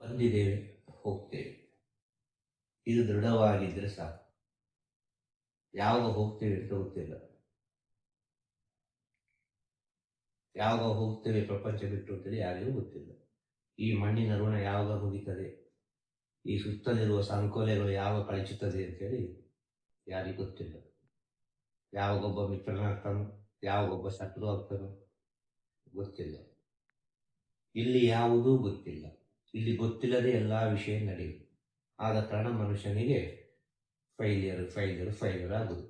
ಬಂದಿದ್ದೇವೆ, ಹೋಗ್ತೇವೆ. ಇದು ದೃಢವಾಗಿದ್ದರೆ ಸಾಕು. ಯಾವಾಗ ಹೋಗ್ತೇವೆ ಅಂತ ಗೊತ್ತಿಲ್ಲ. ಯಾವಾಗ ಹೋಗ್ತೇವೆ ಪ್ರಪಂಚ ಬಿಟ್ಟು ಅಂತೇಳಿ ಯಾರಿಗೂ ಗೊತ್ತಿಲ್ಲ. ಈ ಮಣ್ಣಿನ ಋಣ ಯಾವಾಗ ಮುಗಿತದೆ, ಈ ಸುತ್ತಲಿರುವ ಸಂಕೋಲೆಗಳು ಯಾವಾಗ ಕಳಚುತ್ತದೆ ಅಂತೇಳಿ ಯಾರಿಗೂ ಗೊತ್ತಿಲ್ಲ. ಯಾವಾಗೊಬ್ಬ ಮಿತ್ರನಾಗ್ತಾನೋ, ಯಾವಾಗೊಬ್ಬ ಶತ್ರು ಆಗ್ತಾನೋ ಗೊತ್ತಿಲ್ಲ. ಇಲ್ಲಿ ಯಾವುದೂ ಗೊತ್ತಿಲ್ಲ. ಇಲ್ಲಿ ಗೊತ್ತಿಲ್ಲದೆ ಎಲ್ಲ ವಿಷಯ ನಡೆಯುವುದು. ಆದ ಕಾರಣ ಮನುಷ್ಯನಿಗೆ ಫೈಲಿಯರ್ ಆಗುದು.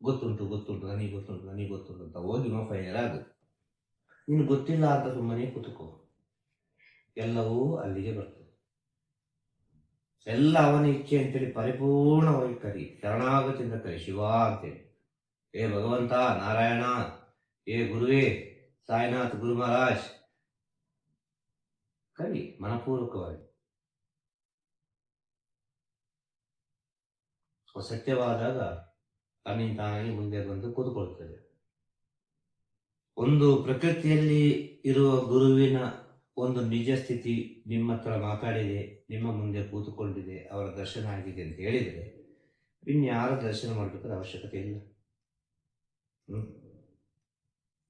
ಗೊತ್ತುಂಟು ನನಗೆ ಗೊತ್ತುಂಟು ಅಂತ ಹೋಗಿ ಫೈಲಿಯರ್ ಆಗುದು. ನೀನು ಗೊತ್ತಿಲ್ಲ ಅಂತ ಸುಮ್ಮನೆ ಕೂತುಕೋ, ಎಲ್ಲವೂ ಅಲ್ಲಿಗೆ ಬರ್ತದೆ. ಎಲ್ಲ ಅವನ ಇಚ್ಛೆ ಅಂತೇಳಿ ಪರಿಪೂರ್ಣವಾಗಿ ಕರಿ, ಶರಣಾಗತಿಯಿಂದ ಕರಿ, ಶಿವ ಅಂತೇಳಿ. ಏ ಭಗವಂತ, ನಾರಾಯಣ, ಏ ಗುರುವೇ, ಸಾಯಿನಾಥ್, ಗುರು ಮಹಾರಾಜ್, ಕರಿ ಮನಪೂರ್ವಕವಾಗಿ. ಸತ್ಯವಾದಾಗ ತನ್ನಿಂತಾನಾಗಿ ಮುಂದೆ ಬಂದು ಕೂತ್ಕೊಳ್ತದೆ. ಒಂದು ಪ್ರಕೃತಿಯಲ್ಲಿ ಇರುವ ಗುರುವಿನ ಒಂದು ನಿಜ ಸ್ಥಿತಿ ನಿಮ್ಮ ಹತ್ರ ಮಾತಾಡಿದೆ, ನಿಮ್ಮ ಮುಂದೆ ಕೂತುಕೊಂಡಿದೆ, ಅವರ ದರ್ಶನ ಆಗಿದೆ ಅಂತ ಹೇಳಿದರೆ ಇನ್ಯಾರ ದರ್ಶನ ಮಾಡಬೇಕಾದ ಅವಶ್ಯಕತೆ ಇಲ್ಲ.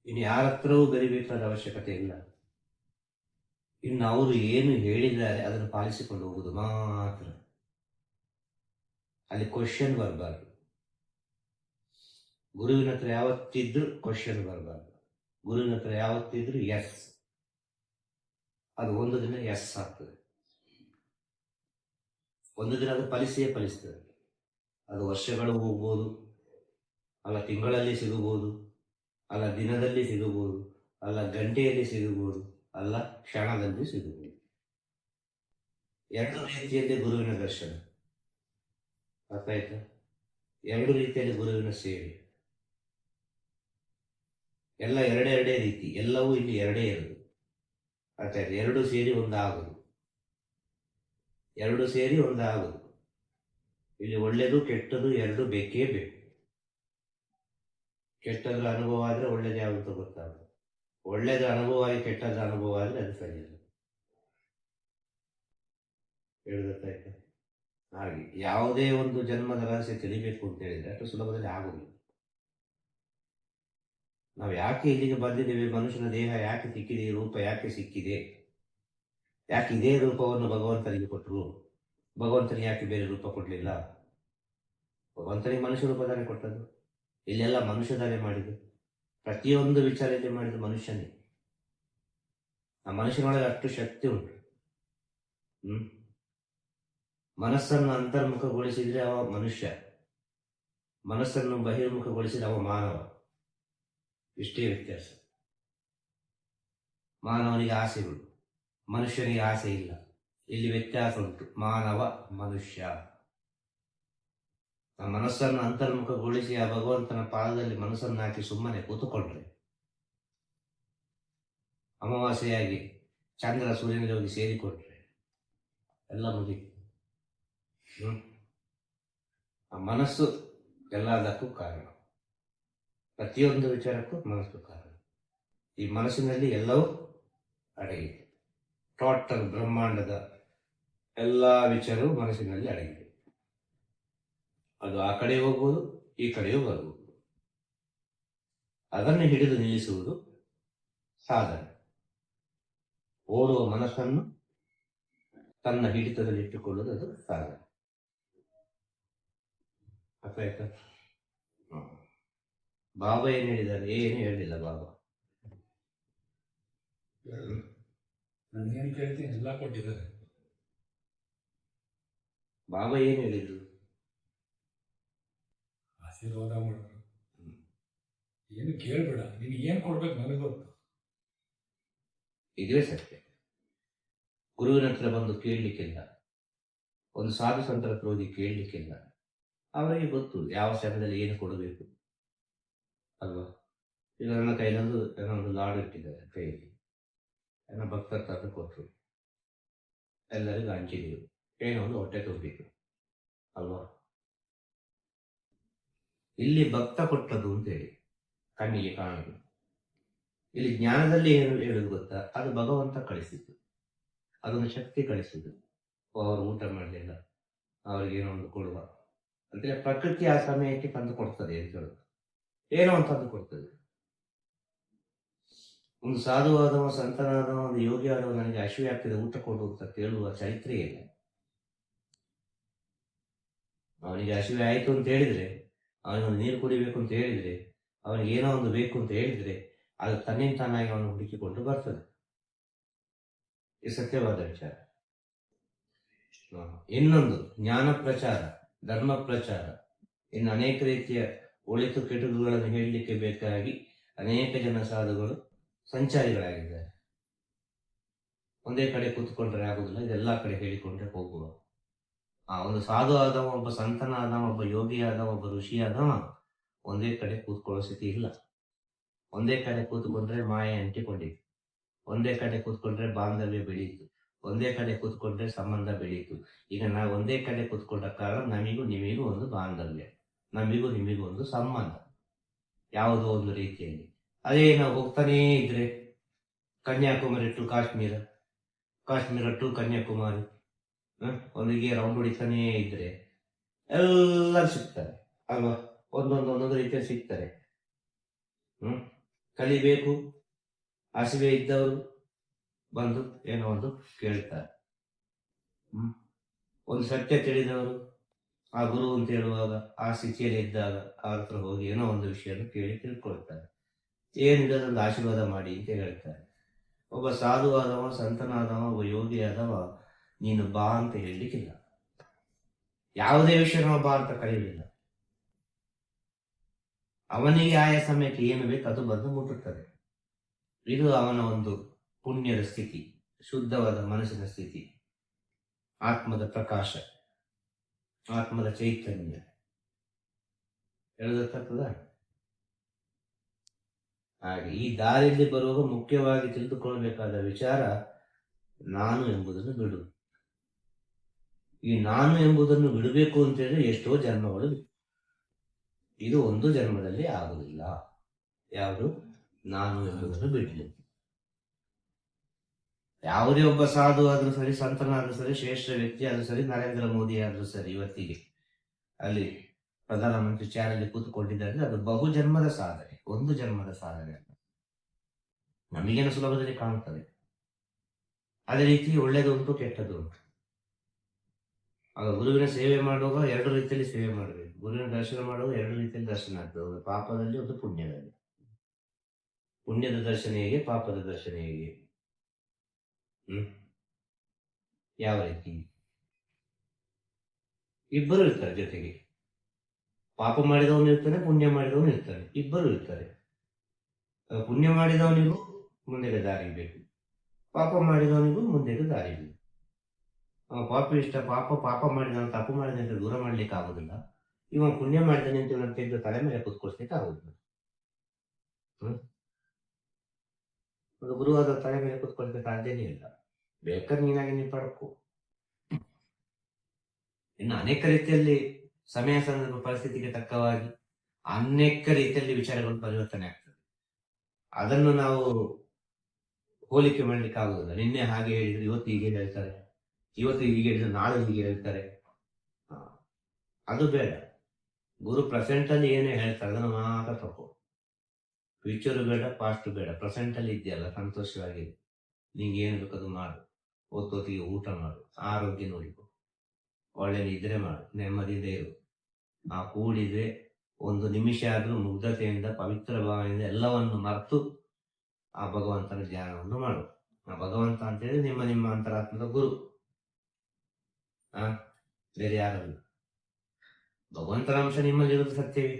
ಇನ್ನು ಯಾರ ಹತ್ರವೂ ಬರಿಬೇಕಾದ ಅವಶ್ಯಕತೆ ಇಲ್ಲ. ಇನ್ನು ಅವರು ಏನು ಹೇಳಿದ್ದಾರೆ ಅದನ್ನು ಪಾಲಿಸಿಕೊಂಡು ಹೋಗುವುದು ಮಾತ್ರ. ಅಲ್ಲಿ ಕ್ವಶನ್ ಬರಬಾರ್ದು. ಗುರುವಿನ ಹತ್ರ ಯಾವತ್ತಿದ್ರು ಕ್ವಶನ್ ಬರಬಾರ್ದು. ಗುರುವಿನ ಹತ್ರ ಯಾವತ್ತಿದ್ರು ಎಸ್, ಅದು ಒಂದು ದಿನ ಎಸ್ ಆಗ್ತದೆ, ಒಂದು ದಿನ ಅದು ಫಲಿಸ್ತದೆ. ಅದು ವರ್ಷಗಳು ಹೋಗ್ಬೋದು, ಅಲ್ಲ ತಿಂಗಳಲ್ಲಿ ಸಿಗಬಹುದು, ಅಲ್ಲ ದಿನದಲ್ಲಿ ಸಿಗಬಹುದು, ಅಲ್ಲ ಗಂಟೆಯಲ್ಲಿ ಸಿಗಬಹುದು, ಅಲ್ಲ ಕ್ಷಣದಲ್ಲಿ ಸಿಗಬಹುದು. ಎರಡು ರೀತಿಯಲ್ಲಿ ಗುರುವಿನ ದರ್ಶನ, ಅರ್ಥ ಆಯ್ತಾ? ಎರಡು ರೀತಿಯಲ್ಲಿ ಗುರುವಿನ ಸೇವೆ, ಎಲ್ಲ ಎರಡೇ ರೀತಿ, ಎಲ್ಲವೂ ಇಲ್ಲಿ ಎರಡೇ ಇರುವುದು. ಅರ್ಥ ಆಯ್ತು? ಎರಡು ಸೇರಿ ಒಂದಾಗುದು. ಇಲ್ಲಿ ಒಳ್ಳೆಯದು ಕೆಟ್ಟದು ಎರಡು ಬೇಕೇ ಬೇಕು. ಕೆಟ್ಟದ್ರ ಅನುಭವ ಆದ್ರೆ ಒಳ್ಳೇದು ಯಾವುದು ಗೊತ್ತಾಗುತ್ತೆ. ಒಳ್ಳೇದು ಅನುಭವ ಆಗಿ ಕೆಟ್ಟದ ಅನುಭವ ಆದ್ರೆ ಅದು ಸರಿ ಇಲ್ಲ. ಹೇಳ್ಬೇಕಾಯ್ತಾ? ಹಾಗೆ ಯಾವುದೇ ಒಂದು ಜನ್ಮದ ರಹಸ್ಯ ತಿಳಿಬೇಕು ಅಂತ ಹೇಳಿದ್ರೆ ಅಷ್ಟು ಸುಲಭದಲ್ಲಿ ಆಗುದಿಲ್ಲ. ನಾವು ಯಾಕೆ ಇಲ್ಲಿಗೆ ಬಂದಿದ್ದೇವೆ, ಮನುಷ್ಯನ ದೇಹ ಯಾಕೆ ಸಿಕ್ಕಿದೆ, ರೂಪ ಯಾಕೆ ಸಿಕ್ಕಿದೆ, ಯಾಕೆ ಇದೇ ರೂಪವನ್ನು ಭಗವಂತನಿಗೆ ಕೊಟ್ಟರು, ಭಗವಂತನಿಗೆ ಯಾಕೆ ಬೇರೆ ರೂಪ ಕೊಡ್ಲಿಲ್ಲ? ಭಗವಂತನಿಗೆ ಮನುಷ್ಯ ರೂಪದಾನೆ ಕೊಟ್ಟದ್ದು. ಇಲ್ಲೆಲ್ಲ ಮನುಷ್ಯದಾನೆ ಮಾಡಿದ್ದು. ಪ್ರತಿಯೊಂದು ವಿಚಾರ ಇಲ್ಲಿ ಮಾಡಿದ್ದು ಮನುಷ್ಯನೇ. ಆ ಮನುಷ್ಯನೊಳಗೆ ಅಷ್ಟು ಶಕ್ತಿ ಉಂಟು. ಮನಸ್ಸನ್ನು ಅಂತರ್ಮುಖಗೊಳಿಸಿದ್ರೆ ಅವ ಮನುಷ್ಯ, ಮನಸ್ಸನ್ನು ಬಹಿರ್ಮುಖಗೊಳಿಸಿದ್ರೆ ಅವ ಮಾನವ. ಇಷ್ಟೇ ವ್ಯತ್ಯಾಸ. ಮಾನವನಿಗೆ ಆಸೆಗಳು, ಮನುಷ್ಯನಿಗೆ ಆಸೆ ಇಲ್ಲ. ಇಲ್ಲಿ ವ್ಯತ್ಯಾಸ ಉಂಟು. ಮಾನವ, ಮನುಷ್ಯ. ಆ ಮನಸ್ಸನ್ನು ಅಂತರ್ಮುಖಗೊಳಿಸಿ ಆ ಭಗವಂತನ ಪಾದದಲ್ಲಿ ಮನಸ್ಸನ್ನು ಹಾಕಿ ಸುಮ್ಮನೆ ಕೂತುಕೊಂಡ್ರೆ, ಅಮಾವಾಸ್ಯೆಯಾಗಿ ಚಂದ್ರ ಸೂರ್ಯನಿಗೆ ಹೋಗಿ ಸೇರಿಕೊಟ್ರೆ ಎಲ್ಲ ಮುಗಿತು. ಆ ಮನಸ್ಸು ಎಲ್ಲದಕ್ಕೂ ಕಾರಣ. ಪ್ರತಿಯೊಂದು ವಿಚಾರಕ್ಕೂ ಮನಸ್ಸು ಕಾರಣ. ಈ ಮನಸ್ಸಿನಲ್ಲಿ ಎಲ್ಲವೂ ಅಡಗಿದೆ. ಟೋಟಲ್ ಬ್ರಹ್ಮಾಂಡದ ಎಲ್ಲ ವಿಚಾರವೂ ಮನಸ್ಸಿನಲ್ಲಿ ಅಡಗಿದೆ. ಅದು ಆ ಕಡೆ ಹೋಗ್ಬೋದು, ಈ ಕಡೆಯೂ ಬರ್ಬೋದು. ಅದನ್ನು ಹಿಡಿದು ನಿಲ್ಲಿಸುವುದು ಸಾಧನೆ. ಓಡುವ ಮನಸ್ಸನ್ನು ತನ್ನ ಹಿಡಿತದಲ್ಲಿ ಇಟ್ಟುಕೊಳ್ಳುವುದು ಅದು ಸಾಧನೆ. ಅರ್ಥ ಆಯ್ತಾ? ಬಾಬಾ ಏನು ಹೇಳಿದ್ದಾರೆ? ಏನು ಹೇಳಿಲ್ಲ ಬಾಬಾ. ನಾನು ಏನು ಕೇಳ್ತೀನಿ ಎಲ್ಲ ಕೊಟ್ಟಿದ್ದಾರೆ. ಬಾಬಾ ಏನು ಹೇಳಿದ್ರು? ಆಶೀರ್ವಾದ ಮಾಡಿದ್ರು. ಏನು ಕೇಳ್ಬೇಡ, ನೀನು ಏನು ಕೊಡ್ಬೇಕು ನನಗೆ ಗೊತ್ತು. ಇದೇ ಸತ್ಯ. ಗುರುವಿನ ಹತ್ರ ಬಂದು ಕೇಳಲಿಕ್ಕಿಲ್ಲ, ಒಂದು ಸಾಧು ಸಂತರ ಹತ್ರ ಹೋಗಿ ಕೇಳಲಿಕ್ಕಿಲ್ಲ. ಅವರಿಗೆ ಗೊತ್ತು ಯಾವ ಸಮಯದಲ್ಲಿ ಏನು ಕೊಡಬೇಕು ಅಲ್ವಾ. ಈಗ ನನ್ನ ಕೈಲೊಂದು ಲಾಡು ಇಟ್ಟಿದ್ದಾರೆ ಕೈಯಲ್ಲಿ, ನನ್ನ ಭಕ್ತರ ತಂದು ಕೊಟ್ಟರು, ಎಲ್ಲರಿಗೂ ಹಂಚಿದೆವು. ಏನೋ ಒಂದು ಹೊಟ್ಟೆ ತುಂಬಬೇಕು ಅಲ್ವಾ. ಇಲ್ಲಿ ಭಕ್ತ ಕೊಟ್ಟದ್ದು ಅಂತ ಹೇಳಿ ಕಣ್ಣಿಗೆ ಕಾಣುದು. ಇಲ್ಲಿ ಜ್ಞಾನದಲ್ಲಿ ಏನು ಹೇಳುದು ಗೊತ್ತಾ? ಅದು ಭಗವಂತ ಕಳಿಸಿದ್ದು. ಅದೊಂದು ಶಕ್ತಿ ಕಳಿಸುದು. ಅವರು ಊಟ ಮಾಡಲಿಲ್ಲ, ಅವ್ರಿಗೇನೋ ಒಂದು ಕೊಡುವ ಅಂತೇಳಿ ಪ್ರಕೃತಿ ಆ ಸಮಯಕ್ಕೆ ತಂದು ಕೊಡ್ತದೆ ಅಂತ ಹೇಳುದು. ಏನೋ ಒಂದು ತಂದು ಕೊಡ್ತದೆ. ಒಂದು ಸಾಧುವಾದವ, ಸಂತನಾದವ, ಒಂದು ಯೋಗಿ ಆದವ ನನಗೆ ಹಸಿವೆ ಆಗ್ತದೆ ಊಟ ಕೊಡು ಅಂತ ಕೇಳುವ ಚರಿತ್ರೆ ಇಲ್ಲ. ಅವನಿಗೆ ಹಸಿವೆ ಆಯ್ತು ಅಂತ ಹೇಳಿದ್ರೆ, ಅವನಿಗೊಂದು ನೀರು ಕುಡಿಬೇಕು ಅಂತ ಹೇಳಿದ್ರೆ, ಅವನಿಗೆ ಏನೋ ಒಂದು ಬೇಕು ಅಂತ ಹೇಳಿದ್ರೆ, ಅದು ತನ್ನಿಂತಾನಾಗಿ ಅವನು ಹುಡುಕಿಕೊಂಡು ಬರ್ತದೆ. ಇದು ಸತ್ಯವಾದ ವಿಚಾರ. ಇನ್ನೊಂದು ಜ್ಞಾನ ಪ್ರಚಾರ, ಧರ್ಮ ಪ್ರಚಾರ, ಇನ್ನು ಅನೇಕ ರೀತಿಯ ಒಳಿತು ಕೆಡುಕುಗಳನ್ನು ಹೇಳಲಿಕ್ಕೆ ಬೇಕಾಗಿ ಅನೇಕ ಜನ ಸಾಧುಗಳು ಸಂಚಾರಿಗಳಾಗಿದ್ದಾರೆ. ಒಂದೇ ಕಡೆ ಕೂತ್ಕೊಂಡ್ರೆ ಆಗುದಿಲ್ಲ, ಇದೆಲ್ಲಾ ಕಡೆ ಹೇಳಿಕೊಂಡ್ರೆ ಹೋಗುವ. ಒಂದು ಸಾಧು ಆದವ, ಒಬ್ಬ ಸಂತನಾದವ, ಒಬ್ಬ ಯೋಗಿ ಆದವ, ಒಬ್ಬ ಋಷಿ ಆದವ ಒಂದೇ ಕಡೆ ಕೂತ್ಕೊಳ್ಳೋ ಸ್ಥಿತಿ ಇಲ್ಲ. ಒಂದೇ ಕಡೆ ಕೂತ್ಕೊಂಡ್ರೆ ಮಾಯೆ ಅಂಟಿಕೊಂಡಿತ್ತು, ಒಂದೇ ಕಡೆ ಕೂತ್ಕೊಂಡ್ರೆ ಬಾಂಧವ್ಯ ಬೆಳೀತು, ಒಂದೇ ಕಡೆ ಕೂತ್ಕೊಂಡ್ರೆ ಸಂಬಂಧ ಬೆಳೀತು. ಈಗ ನಾವು ಒಂದೇ ಕಡೆ ಕೂತ್ಕೊಂಡ ಕಾರಣ ನಮಿಗೂ ನಿಮಿಗೂ ಒಂದು ಬಾಂಧವ್ಯ, ನಮಿಗೂ ನಿಮಿಗೂ ಒಂದು ಸಂಬಂಧ ಯಾವುದೋ ಒಂದು ರೀತಿಯಲ್ಲಿ. ಅದೇ ನಾವು ಹೋಗ್ತಾನೇ ಇದ್ರೆ ಕನ್ಯಾಕುಮಾರಿ ಟು ಕಾಶ್ಮೀರ, ಕಾಶ್ಮೀರ ಟು ಕನ್ಯಾಕುಮಾರಿ, ಒಂದಿಗೆ ರೌಂಡ್ ಹೊಡಿತಾನೇ ಇದ್ರೆ ಎಲ್ಲರೂ ಸಿಗ್ತಾರೆ ಅಲ್ವಾ, ಒಂದೊಂದು ರೀತಿಯಲ್ಲಿ ಸಿಗ್ತಾರೆ. ಕಲಿಬೇಕು ಹಸಿವೆ ಇದ್ದವರು ಬಂದು ಏನೋ ಒಂದು ಕೇಳ್ತಾರೆ. ಒಂದು ಸತ್ಯ ತಿಳಿದವರು ಆ ಗುರು ಅಂತ ಹೇಳುವಾಗ ಆ ಸ್ಥಿತಿಯಲ್ಲಿ ಇದ್ದಾಗ ಅವ್ರ ಹತ್ರ ಹೋಗಿ ಏನೋ ಒಂದು ವಿಷಯವನ್ನು ಕೇಳಿ ತಿಳ್ಕೊಳ್ತಾರೆ. ಏನಿದೆ ಒಂದು ಆಶೀರ್ವಾದ ಮಾಡಿ ಅಂತ ಹೇಳ್ತಾರೆ. ಒಬ್ಬ ಸಾಧುವಾದವ, ಸಂತನಾದವ, ಒಬ್ಬ ಯೋಗಿ ಆದವ ನೀನು ಬಾ ಅಂತ ಹೇಳಲಿಕ್ಕಿಲ್ಲ. ಯಾವುದೇ ವಿಷಯ ನಾವು ಬಾ ಅಂತ ಕರೆಯಲಿಲ್ಲ. ಅವನಿಗೆ ಆಯಾ ಸಮಯಕ್ಕೆ ಏನು ಬೇಕು ಅದು ಬಂದು ಮುಟ್ಟುತ್ತದೆ. ಇದು ಅವನ ಒಂದು ಪುಣ್ಯದ ಸ್ಥಿತಿ, ಶುದ್ಧವಾದ ಮನಸ್ಸಿನ ಸ್ಥಿತಿ, ಆತ್ಮದ ಪ್ರಕಾಶ, ಆತ್ಮದ ಚೈತನ್ಯ. ಹೇಳೋದಕ್ಕಾಗ್ತದ? ಹಾಗೆ ಈ ದಾರಿಯಲ್ಲಿ ಬರುವಾಗ ಮುಖ್ಯವಾಗಿ ತಿಳಿದುಕೊಳ್ಳಬೇಕಾದ ವಿಚಾರ ನಾನು ಎಂಬುದನ್ನು ಬಿಡು. ಈ ನಾನು ಎಂಬುದನ್ನು ಬಿಡಬೇಕು ಅಂತ ಹೇಳಿದ್ರೆ ಎಷ್ಟೋ ಜನ್ಮಗಳು, ಇದು ಒಂದು ಜನ್ಮದಲ್ಲಿ ಆಗುವುದಿಲ್ಲ. ಯಾವುದು? ನಾನು ಎಂಬುದನ್ನು ಬಿಡಲಿಕ್ಕೆ. ಯಾವುದೇ ಒಬ್ಬ ಸಾಧು ಆದ್ರೂ ಸರಿ, ಸಂತನಾದ್ರೂ ಸರಿ, ಶ್ರೇಷ್ಠ ವ್ಯಕ್ತಿ ಆದ್ರೂ ಸರಿ, ನರೇಂದ್ರ ಮೋದಿ ಆದ್ರೂ ಸರಿ, ಇವತ್ತಿಗೆ ಅಲ್ಲಿ ಪ್ರಧಾನಮಂತ್ರಿ ಚಾರಲ್ಲಿ ಕೂತ್ಕೊಂಡಿದ್ದಾರೆ, ಅದು ಬಹುಜನ್ಮದ ಸಾಧನೆ, ಒಂದು ಜನ್ಮದ ಸಾಧನೆ ಅಲ್ಲ. ನಮಗೇನು ಸುಲಭದಲ್ಲಿ ಕಾಣುತ್ತದೆ. ಅದೇ ರೀತಿ ಒಳ್ಳೆಯದು ಉಂಟು, ಕೆಟ್ಟದ್ದು ಉಂಟು. ಆಗ ಗುರುವಿನ ಸೇವೆ ಮಾಡುವಾಗ ಎರಡು ರೀತಿಯಲ್ಲಿ ಸೇವೆ ಮಾಡಬೇಕು. ಗುರುವಿನ ದರ್ಶನ ಮಾಡುವಾಗ ಎರಡು ರೀತಿಯಲ್ಲಿ ದರ್ಶನ ಆಗ್ತದೆ, ಒಂದು ಪಾಪದಲ್ಲಿ, ಒಂದು ಪುಣ್ಯದಲ್ಲಿ. ಪುಣ್ಯದ ದರ್ಶನ ಹೇಗೆ, ಪಾಪದ ದರ್ಶನ ಹೇಗೆ? ಯಾವ ರೀತಿ? ಇಬ್ಬರು ಇರ್ತಾರೆ ಜೊತೆಗೆ. ಪಾಪ ಮಾಡಿದವನು ಇರ್ತಾನೆ, ಪುಣ್ಯ ಮಾಡಿದವನು ಇರ್ತಾನೆ, ಇಬ್ಬರು ಇರ್ತಾರೆ. ಪುಣ್ಯ ಮಾಡಿದವನಿಗೂ ಮುಂದೆಗೆ ದಾರಿ ಬೇಕು, ಪಾಪ ಮಾಡಿದವನಿಗೂ ಮುಂದೆಗೆ ದಾರಿ ಬೇಕು. ಪಾಪ ಮಾಡಿದವನು ತಪ್ಪು ಮಾಡಿದ ಅಂತ ದೂರ ಮಾಡ್ಲಿಕ್ಕೆ ಆಗುದಿಲ್ಲ. ಇವ ಪುಣ್ಯ ಮಾಡಿದಾನೆ ಅಂತ ಇವನು ತೆಗೆದು ತಲೆ ಮೇಲೆ ಕೂತ್ಕೊಳ್ಲಿಕ್ಕೆ ಆಗುದಿಲ್ಲ. ಒಂದು ಗುರುವಾದ ತಲೆ ಮೇಲೆ ಕೂತ್ಕೊಳ್ಲಿಕ್ಕೆ ಸಾಧ್ಯನೇ ಇಲ್ಲ. ಬೇಕಾದ್ರೆ ನೀನಾಗಿ ನೀನು ಪಡ್ಕೋ. ಇನ್ನು ಅನೇಕ ರೀತಿಯಲ್ಲಿ ಸಮಯ ಸಂದರ್ಭ ಪರಿಸ್ಥಿತಿಗೆ ತಕ್ಕವಾಗಿ ಅನೇಕ ರೀತಿಯಲ್ಲಿ ವಿಚಾರಗಳು ಪರಿವರ್ತನೆ ಆಗ್ತದೆ. ಅದನ್ನು ನಾವು ಹೋಲಿಕೆ ಮಾಡ್ಲಿಕ್ಕೆ ಆಗುದಿಲ್ಲ. ನಿನ್ನೆ ಹಾಗೆ ಹೇಳಿದ್ರು, ಇವತ್ತು ಹೀಗೆ ಹೇಳ್ತಾರೆ, ಇವತ್ತು ಹೀಗೆ ಹೇಳಿದ್ರು, ನಾಳೆ ಹೀಗೆ ಹೇಳ್ತಾರೆ. ಅದು ಬೇಡ. ಗುರು ಪ್ರೆಸೆಂಟ್ ಅಲ್ಲಿ ಏನೇ ಹೇಳ್ತಾರೆ ಅದನ್ನು ಮಾತ್ರ ತಗೋ. ಫ್ಯೂಚರ್ ಬೇಡ, ಪಾಸ್ಟ್ ಬೇಡ. ಪ್ರೆಸೆಂಟ್ ಅಲ್ಲಿ ಇದೆಯಲ್ಲ, ಸಂತೋಷವಾಗಿದೆ, ನಿಂಗೆ ಏನು ಬೇಕದು ಮಾಡು. ಹೊತ್ತಿಗೆ ಊಟ ಮಾಡು, ಆರೋಗ್ಯ ನೋಡಿಕೊ, ಒಳ್ಳೆ ನಿದ್ರೆ ಮಾಡು, ನೆಮ್ಮದಿಯಿಂದ ಇರು. ಕೂಡಿದ್ರೆ ಒಂದು ನಿಮಿಷ ಆದ್ರೂ ಮುಗ್ಧತೆಯಿಂದ, ಪವಿತ್ರ ಭಾವನೆಯಿಂದ ಎಲ್ಲವನ್ನು ಮರೆತು ಆ ಭಗವಂತನ ಧ್ಯಾನವನ್ನು ಮಾಡು. ಆ ಭಗವಂತ ಅಂತ ಹೇಳಿ ನಿಮ್ಮ ಅಂತರಾತ್ಮದ ಗುರು, ಬೇರೆ ಯಾರಲ್ಲ. ಭಗವಂತನ ಅಂಶ ನಿಮ್ಮಲ್ಲಿರುವುದು ಸತ್ಯವೇ.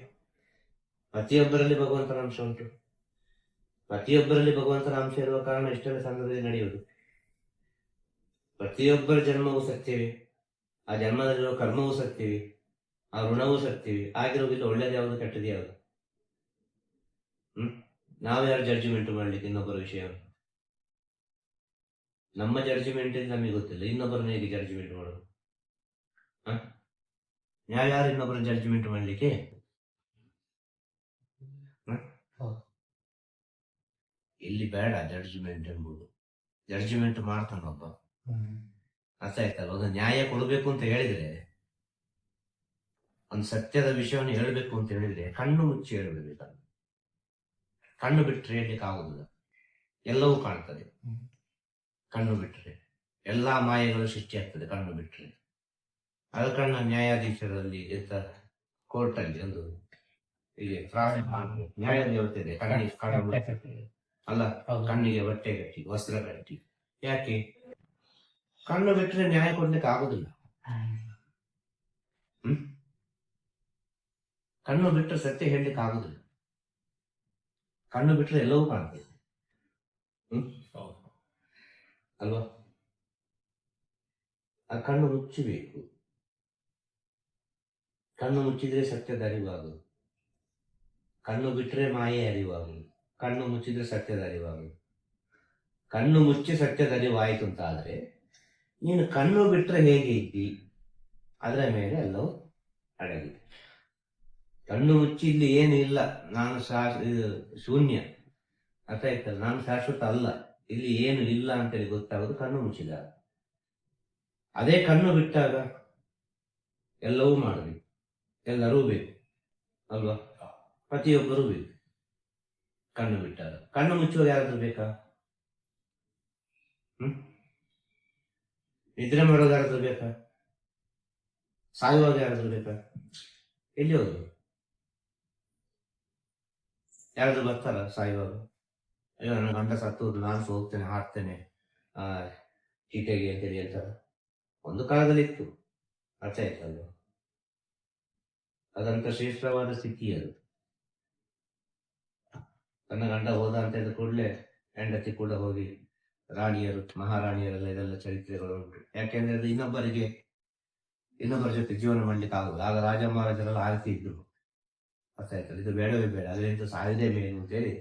ಪ್ರತಿಯೊಬ್ಬರಲ್ಲಿ ಭಗವಂತನ ಅಂಶ ಉಂಟು. ಪ್ರತಿಯೊಬ್ಬರಲ್ಲಿ ಭಗವಂತನ ಅಂಶ ಇರುವ ಕಾರಣ ಇಷ್ಟೆಲ್ಲ ಸಂದರ್ಭದಲ್ಲಿ ನಡೆಯುವುದು. ಪ್ರತಿಯೊಬ್ಬರ ಜನ್ಮವೂ ಸತ್ಯವೇ, ಆ ಜನ್ಮದಲ್ಲಿರುವ ಕರ್ಮವೂ ಸತ್ಯವೇ, ಆ ಋಣವೂ ಸತ್ಯವೇ. ಆಗಿರುವುದಿಲ್ಲ ಒಳ್ಳೇದು ಯಾವುದು, ಕೆಟ್ಟದ್ದು ಯಾವುದು? ನಾವ್ಯಾರು ಜಡ್ಜ್ಮೆಂಟ್ ಮಾಡ್ಲಿಕ್ಕೆ ಇನ್ನೊಬ್ಬರ ವಿಷಯ? ನಮ್ಮ ಜಡ್ಜ್ಮೆಂಟ್ ನಮಗೆ ಗೊತ್ತಿಲ್ಲ, ಇನ್ನೊಬ್ಬರನ್ನ ಹೇಗೆ ಜಡ್ಜ್ಮೆಂಟ್ ಮಾಡೋದು? ಯಾರು ಇನ್ನೊಬ್ಬರ ಜಡ್ಜ್ಮೆಂಟ್ ಮಾಡ್ಲಿಕ್ಕೆ? ಇಲ್ಲಿ ಬೇಡ ಜಡ್ಜ್ಮೆಂಟ್ ಎಂಬುದು. ಜಡ್ಜ್ಮೆಂಟ್ ಮಾಡ್ತಾನೊಬ್ಬ, ಅರ್ಥ ಆಯ್ತಲ್ಲ. ಒಂದು ನ್ಯಾಯ ಕೊಡಬೇಕು ಅಂತ ಹೇಳಿದ್ರೆ, ಒಂದು ಸತ್ಯದ ವಿಷಯವನ್ನು ಹೇಳಬೇಕು ಅಂತ ಹೇಳಿದ್ರೆ ಕಣ್ಣು ಮುಚ್ಚಿ ಹೇಳಬೇಕು. ಕಣ್ಣು ಬಿಟ್ಟರೆ ಹೇಳಲಿಕ್ಕೆ ಆಗುದಿಲ್ಲ. ಎಲ್ಲವೂ ಕಾಣ್ತದೆ. ಕಣ್ಣು ಬಿಟ್ಟರೆ ಎಲ್ಲಾ ಮಾಯೆಗಳು ಸೃಷ್ಟಿಯಾಗ್ತದೆ. ಕಣ್ಣು ಬಿಟ್ಟರೆ ಅದಕ್ಕಣ್ಣ ನ್ಯಾಯಾಧೀಶರಲ್ಲಿ ಕೋರ್ಟ್ ಅಲ್ಲಿ ಒಂದು ಹೀಗೆ ನ್ಯಾಯ ದೇವತೆ ಇದೆ. ಅಲ್ಲ, ಕಣ್ಣಿಗೆ ಬಟ್ಟೆ ಕಟ್ಟಿ, ವಸ್ತ್ರ ಕಟ್ಟಿ. ಯಾಕೆ? ಕಣ್ಣು ಬಿಟ್ಟರೆ ನ್ಯಾಯ ಕೊಡ್ಲಿಕ್ಕೆ ಆಗುದಿಲ್ಲ. ಕಣ್ಣು ಬಿಟ್ಟರೆ ಸತ್ಯ ಹೇಳಲಿಕ್ಕೆ ಆಗುದಿಲ್ಲ. ಕಣ್ಣು ಬಿಟ್ಟರೆ ಎಲ್ಲವೂ ಕಾಣ್ತದೆ. ಅಲ್ವಾ? ಆ ಕಣ್ಣು ಮುಚ್ಚಬೇಕು. ಕಣ್ಣು ಮುಚ್ಚಿದ್ರೆ ಸತ್ಯದ ಅರಿವಾಗುವುದು. ಕಣ್ಣು ಬಿಟ್ಟರೆ ಮಾಯೆ ಅರಿವಾಗುವುದು. ಕಣ್ಣು ಮುಚ್ಚಿದ್ರೆ ಸತ್ಯದ ಅರಿವಾಗುವುದು. ಕಣ್ಣು ಮುಚ್ಚಿ ಸತ್ಯದ ಅರಿವಾಯಿತು ಅಂತ ಆದ್ರೆ, ನೀನು ಕಣ್ಣು ಬಿಟ್ಟರೆ ಹೇಗೆ ಇದ್ದಿ ಅದರ ಮೇಲೆ ಎಲ್ಲವೂ ಅಡಗಿದೆ. ಕಣ್ಣು ಮುಚ್ಚಿ ಇಲ್ಲಿ ಏನು ಇಲ್ಲ, ನಾನು ಶೂನ್ಯ, ಅರ್ಥ ಆಯ್ತಲ್ಲ, ನಾನು ಶಾಶ್ವತ ಅಲ್ಲ, ಇಲ್ಲಿ ಏನು ಇಲ್ಲ ಅಂತೇಳಿ ಗೊತ್ತಾಗೋದು ಕಣ್ಣು ಮುಚ್ಚಿದಾಗ. ಅದೇ ಕಣ್ಣು ಬಿಟ್ಟಾಗ ಎಲ್ಲವೂ ಮಾಡಬೇಕು, ಎಲ್ಲರೂ ಬೇಕು ಅಲ್ವಾ? ಪ್ರತಿಯೊಬ್ಬರೂ ಬೇಕು. ಕಣ್ಣು ಬಿಟ್ಟಾಗ ಕಣ್ಣು ಮುಚ್ಚುವಾಗ ಯಾರಾದ್ರೂ ಬೇಕಾ? ನಿದ್ರೆ ಮಾಡೋದು ಯಾರಾದ್ರೂ ಬೇಕಾ? ಸಾಯುವಾಗ ಯಾರಾದ್ರೂ ಬೇಕಾ? ಎಲ್ಲಿ ಹೋದ್ರು? ಯಾರಾದ್ರೂ ಬರ್ತಾರ ಸಾಯುವಾಗ? ಅಯ್ಯೋ ನನ್ನ ಗಂಡ ಸತ್ತೋದು, ನಾನು ಹೋಗ್ತೇನೆ, ಹಾಡ್ತೇನೆ ಚೀಟೆಗೆ ಅಂತೇಳಿ ಹೇಳ್ತಾರ. ಒಂದು ಕಾಲದಲ್ಲಿ ಇತ್ತು, ಅರ್ಥ ಆಯ್ತಲ್ವ? ಅದಂತ ಶ್ರೇಷ್ಠವಾದ ಸ್ಥಿತಿ ಅದು. ತನ್ನ ಗಂಡ ಹೋದ ಅಂತ ಹೇಳಿದ ಕೂಡಲೇ ಹೆಂಡತಿ ಕೂಡ ಹೋಗಿ ರಾಣಿಯರು, ಮಹಾರಾಣಿಯರೆಲ್ಲ ಇದೆಲ್ಲ ಚರಿತ್ರೆಗಳು ಉಂಟು. ಯಾಕೆಂದ್ರೆ ಅದು ಇನ್ನೊಬ್ಬರ ಜೊತೆ ಜೀವನ ಮಾಡ್ಲಿಕ್ಕೆ ಆಗುದು. ಆಗ ರಾಜ ಮಹಾರಾಜರೆಲ್ಲ ಆರ್ತಿ ಇದ್ರು, ಅರ್ಥ ಆಯ್ತಲ್ಲ? ಇದು ಬೇಡವೇ ಬೇಡ, ಅದರಿಂದ ಸಾಯದೇ ಬೇಡ ಅಂತೇಳಿ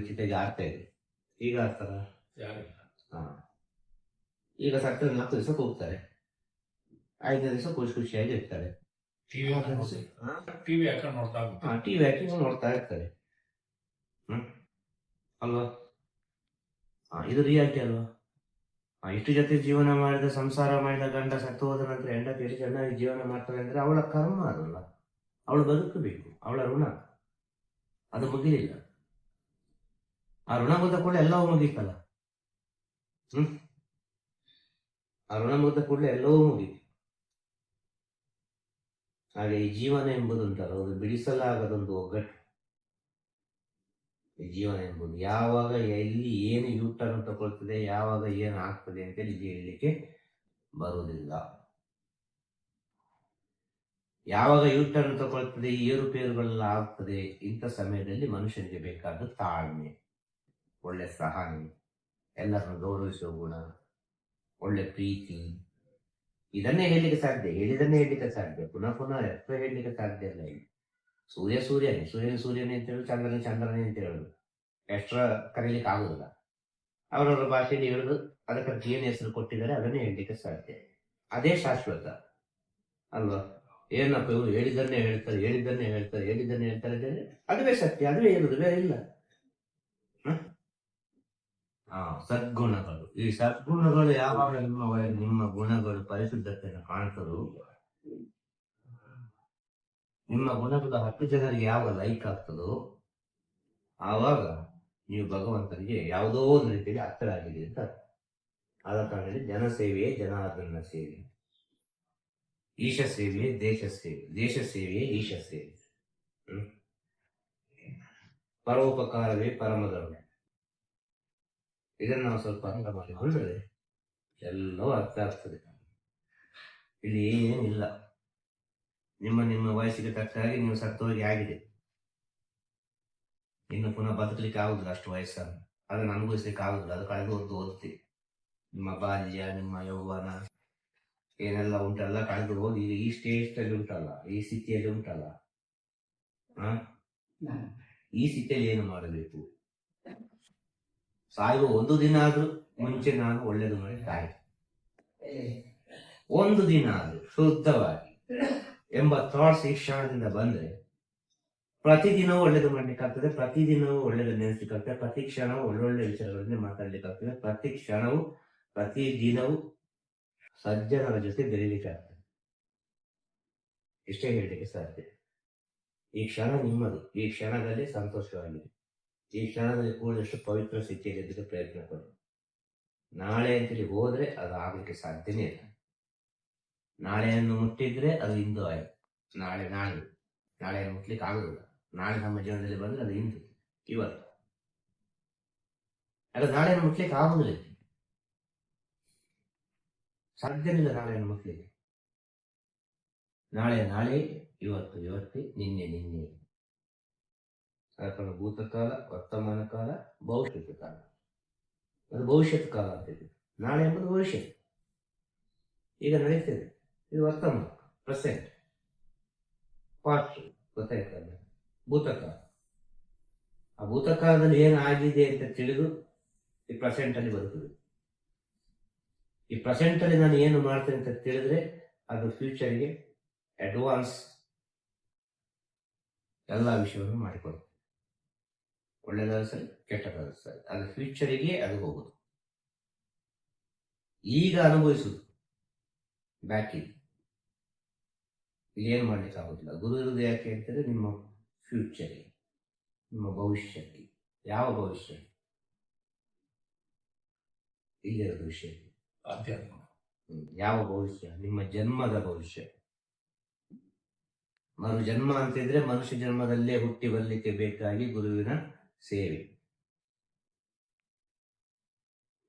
ಚಿತೆಗೆ ಆಡ್ತಾ ಇದೆ. ಈಗ ಆಡ್ತಾರ? ಈಗ ಸತ್ತದ 4 ದಿವಸ ಹೋಗ್ತಾರೆ, 5ನೇ ದಿವಸ ಖುಷಿಯಾಗಿ ಇರ್ತಾರೆ. ಟಿವಿ ಹಾಕಿ ನೋಡ್ತಾ ಇರ್ತಾರೆ. ಅಲ್ವಾ? ಇದು ರಿಯಾಲಿಟಿ ಅಲ್ವಾ? ಇಷ್ಟು ಜೊತೆ ಜೀವನ ಮಾಡಿದ, ಸಂಸಾರ ಮಾಡಿದ ಗಂಡ ಸತ್ತು ಹೋದ ನಂತರ ಹೆಂಡತಿ ಎಷ್ಟು ಚೆನ್ನಾಗಿ ಜೀವನ ಮಾಡ್ತಾರೆ ಅಂದ್ರೆ ಅವಳ ಕರ್ಮ ಅದಲ್ಲ. ಅವಳು ಬದುಕಬೇಕು, ಅವಳ ಋಣ ಅದು ಮುಗಿಲಿಲ್ಲ. ಆ ಋಣ ಮುಗಿದ ಕೂಡಲೇ ಎಲ್ಲವೂ ಮುಗೀತಲ್ಲ. ಆ ಋಣ ಮುಗಿದ ಕೂಡಲೇ ಎಲ್ಲವೂ ಮುಗೀತು. ಹಾಗೆ ಈ ಜೀವನ ಎಂಬುದುಂಟಲ್ಲ, ಅದು ಬಿಡಿಸಲಾಗದೊಂದು ಒಗ್ಗಟ್ಟು. ಈ ಜೀವನ ಎಂಬುದು ಯಾವಾಗ ಎಲ್ಲಿ ಏನು ಯೂಟರ್ನ್ ತಗೊಳ್ತದೆ, ಯಾವಾಗ ಏನು ಆಗ್ತದೆ ಅಂತೇಳಿ ಇಲ್ಲಿ ಹೇಳಲಿಕ್ಕೆ ಬರುವುದಿಲ್ಲ. ಯಾವಾಗ ಯೂಟರ್ನ್ ತಗೊಳ್ತದೆ, ಏರುಪೇರುಗಳೆಲ್ಲ ಆಗ್ತದೆ, ಇಂಥ ಸಮಯದಲ್ಲಿ ಮನುಷ್ಯನಿಗೆ ಬೇಕಾದ ತಾಳ್ಮೆ, ಒಳ್ಳೆ ಸಹನೆ, ಎಲ್ಲರನ್ನು ಗೌರವಿಸುವ ಗುಣ, ಒಳ್ಳೆ ಪ್ರೀತಿ, ಇದನ್ನೇ ಹೇಳಲಿಕ್ಕೆ ಸಾಧ್ಯ. ಹೇಳಿದನ್ನೇ ಹೇಳಲಿಕ್ಕೆ ಸಾಧ್ಯ, ಪುನಃ ಪುನಃ ಎಷ್ಟೋ ಹೇಳಲಿಕ್ಕೆ ಸಾಧ್ಯ ಇಲ್ಲ. ಸೂರ್ಯನೇ ಅಂತ ಹೇಳುದು, ಚಂದ್ರನೇ ಅಂತ ಹೇಳುದು, ಎಷ್ಟರ ಕರೀಲಿಕ್ಕೆ ಆಗುದಿಲ್ಲ. ಅವರವರ ಭಾಷೆಯಲ್ಲಿ ಹೇಳುದು, ಅದಕ್ಕೆ ಏನು ಹೆಸರು ಕೊಟ್ಟಿದ್ದಾರೆ ಅದನ್ನೇ ಹೇಳಲಿಕ್ಕೆ ಸಾಧ್ಯ. ಅದೇ ಶಾಶ್ವತ ಅಲ್ವಾ? ಏನಪ್ಪ ಇವರು ಹೇಳಿದ್ದನ್ನೇ ಹೇಳ್ತಾರೆ ಅದುವೇ ಸತ್ಯ, ಅದುವೇ ಇರುವುದು, ಬೇರೆ ಇಲ್ಲ. ಸದ್ಗುಣಗಳು, ಈ ಸದ್ಗುಣಗಳು ಯಾವಾಗ ನಿಮ್ಮ ಗುಣಗಳು ಪರಿಶುದ್ಧತೆಯನ್ನು ಕಾಣ್ತದೋ, ನಿಮ್ಮ ಗುಣಗಳ 10 ಜನರಿಗೆ ಯಾವ ಲೈಕ್ ಆಗ್ತದೋ, ಆವಾಗ ನೀವು ಭಗವಂತನಿಗೆ ಯಾವುದೋ ಒಂದು ರೀತಿಯಲ್ಲಿ ಹತ್ತಿರಾಗಿದೆ ಅಂತ. ಆದ ಕಾರಣದಲ್ಲಿ ಜನಸೇವೆಯೇ ಜನಾರ್ದನ ಸೇವೆ, ಈಶ ಸೇವೆಯೇ ದೇಶ ಸೇವೆ, ದೇಶ ಸೇವೆಯೇ ಈಶ ಸೇವೆ, ಪರೋಪಕಾರವೇ ಪರಮಧರ್ಮ. ಇದನ್ನು ನಾವು ಸ್ವಲ್ಪ ಅರ್ಥ ಮಾಡಿಕೊಂಡ್ರೆ ಎಲ್ಲವೂ ಅರ್ಥ ಆಗ್ತದೆ. ಇಲ್ಲಿ ಏನಿಲ್ಲ, ನಿಮ್ಮ ವಯಸ್ಸಿಗೆ ತಕ್ಕ ಹಾಗೆ ನೀವು ಸತ್ತೋಗಿ ಆಗಿದೆ. ಇನ್ನು ಪುನಃ ಬದುಕಲಿಕ್ಕೆ ಆಗುದಿಲ್ಲ, ಅಷ್ಟು ವಯಸ್ಸನ್ನು ಅದನ್ನು ಅನುಭವಿಸ್ಲಿಕ್ಕೆ ಆಗುದಿಲ್ಲ. ಅದು ಕಳೆದು ಓದ್ತೀವಿ. ನಿಮ್ಮ ಬಾಲ್ಯ, ನಿಮ್ಮ ಯೌವನ ಏನೆಲ್ಲ ಉಂಟಲ್ಲ ಕಳೆದು ಹೋಗಿ ಈ ಸ್ಟೇಜಲ್ಲಿ ಉಂಟಲ್ಲ, ಈ ಸ್ಥಿತಿಯಲ್ಲಿ ಉಂಟಲ್ಲ, ಈ ಸ್ಥಿತಿಯಲ್ಲಿ ಏನು ಮಾಡಬೇಕು? ಸಾಯುವ ಒಂದು ದಿನ ಆದ್ರೂ ಮುಂಚೆ ನಾನು ಒಳ್ಳೇದು ಮಾಡಿ ಸಾಯಿ, ಒಂದು ದಿನ ಆದ್ರೂ ಶುದ್ಧವಾಗಿ ಎಂಬ ಥಾಟ್ಸ್ ಈ ಕ್ಷಣದಿಂದ ಬಂದ್ರೆ ಪ್ರತಿದಿನವೂ ಒಳ್ಳೇದು ಮಾಡ್ಲಿಕ್ಕಾಗ್ತದೆ, ಪ್ರತಿದಿನವೂ ಒಳ್ಳೇದು ನೆನೆಸ್ಲಿಕ್ಕಾಗ್ತದೆ, ಪ್ರತಿ ಕ್ಷಣವೂ ಒಳ್ಳೊಳ್ಳೆ ವಿಚಾರಗಳನ್ನೇ ಮಾತಾಡ್ಲಿಕ್ಕಾಗ್ತದೆ, ಪ್ರತಿ ಕ್ಷಣವೂ ಪ್ರತಿ ದಿನವೂ ಸಜ್ಜನರ ಜೊತೆ ಬೆರೀಲಿಕ್ಕೆ ಆಗ್ತದೆ. ಇಷ್ಟೇ ಹೇಳಲಿಕ್ಕೆ ಸಾಧ್ಯ. ಈ ಕ್ಷಣ ನಿಮ್ಮದು. ಈ ಕ್ಷಣದಲ್ಲಿ ಸಂತೋಷವಾಗಿದೆ. ಈ ಕ್ಷಣದಲ್ಲಿ ಕೂಡಿದಷ್ಟು ಪವಿತ್ರ ಸ್ಥಿತಿಯಲ್ಲಿ ಇದ್ದಕ್ಕೆ ಪ್ರಯತ್ನ ಪಡಿ. ನಾಳೆ ಅಂತೇಳಿ ಹೋದ್ರೆ ಅದು ಆಗಲಿಕ್ಕೆ ಸಾಧ್ಯನೇ ಇಲ್ಲ. ನಾಳೆಯನ್ನು ಮುಟ್ಟಿದ್ರೆ ಅದು ಇಂದು ಆಯ್ತು. ನಾಳೆಯನ್ನು ಮುಟ್ಲಿಕ್ಕೆ ಆಗುದಿಲ್ಲ. ನಾಳೆ ನಮ್ಮ ಜೀವನದಲ್ಲಿ ಬಂದ್ರೆ ಅದು ಇಂದು, ಇವತ್ತು. ಅದು ನಾಳೆಯನ್ನು ಮುಟ್ಲಿಕ್ಕೆ ಆಗುದಿಲ್ಲ, ಸಾಧ್ಯವಿಲ್ಲ ನಾಳೆಯನ್ನು ಮುಟ್ಲಿಕ್ಕೆ. ನಾಳೆ ಇವತ್ತು ಇವತ್ತೇ, ನಿನ್ನೆ. ಅದಕ್ಕಾಗ ಭೂತಕಾಲ, ವರ್ತಮಾನ ಕಾಲ, ಭವಿಷ್ಯತ್ ಕಾಲ. ಅದು ಭವಿಷ್ಯತ್ ಕಾಲ ಅಂತಿದೆ. ನಾಳೆ ಎಂಬುದು ಭವಿಷ್ಯತ್, ಈಗ ನಡೀತದೆ. ಇದು ವರ್ತಮಾನ, ಪ್ರೆಸೆಂಟ್. ಪಾಸ್ಟ್ ಗೊತ್ತಾಯ್ತಲ್ಲ, ಭೂತಕಾಲ. ಆ ಭೂತಕಾಲದಲ್ಲಿ ಏನು ಆಗಿದೆ ಅಂತ ತಿಳಿದು ಈ ಪ್ರೆಸೆಂಟ್ ಅಲ್ಲಿ ಬರುತ್ತದೆ. ಈ ಪ್ರೆಸೆಂಟ್ ಅಲ್ಲಿ ನಾನು ಏನು ಮಾಡ್ತೇನೆ ಅಂತ ತಿಳಿದ್ರೆ ಅದು ಫ್ಯೂಚರ್ಗೆ ಅಡ್ವಾನ್ಸ್ ಎಲ್ಲ ವಿಷಯವನ್ನು ಮಾಡಿಕೊಡುತ್ತೆ. ಒಳ್ಳೆದಾದ ಸರಿ, ಕೆಟ್ಟದಾದ ಸರಿ, ಅದು ಫ್ಯೂಚರಿಗೆ ಅದು ಹೋಗುದು. ಈಗ ಅನುಭವಿಸುದು ಬ್ಯಾಕ್ ಇಲ್ಲಿ ಏನು ಮಾಡ್ಲಿಕ್ಕೆ ಆಗುದಿಲ್ಲ. ಗುರು ಇರುವುದು ಯಾಕೆ ಅಂತಂದ್ರೆ ನಿಮ್ಮ ಫ್ಯೂಚರ್ಗೆ, ನಿಮ್ಮ ಭವಿಷ್ಯಕ್ಕೆ. ಯಾವ ಭವಿಷ್ಯ? ಇಲ್ಲಿರೋದು ವಿಷಯ ಆಧ್ಯಾತ್ಮ. ಯಾವ ಭವಿಷ್ಯ? ನಿಮ್ಮ ಜನ್ಮದ ಭವಿಷ್ಯ. ಮರು ಜನ್ಮ ಅಂತಿದ್ರೆ ಮನುಷ್ಯ ಜನ್ಮದಲ್ಲೇ ಹುಟ್ಟಿ ಬರ್ಲಿಕ್ಕೆ ಬೇಕಾಗಿ ಗುರುವಿನ ಸೇವೆ.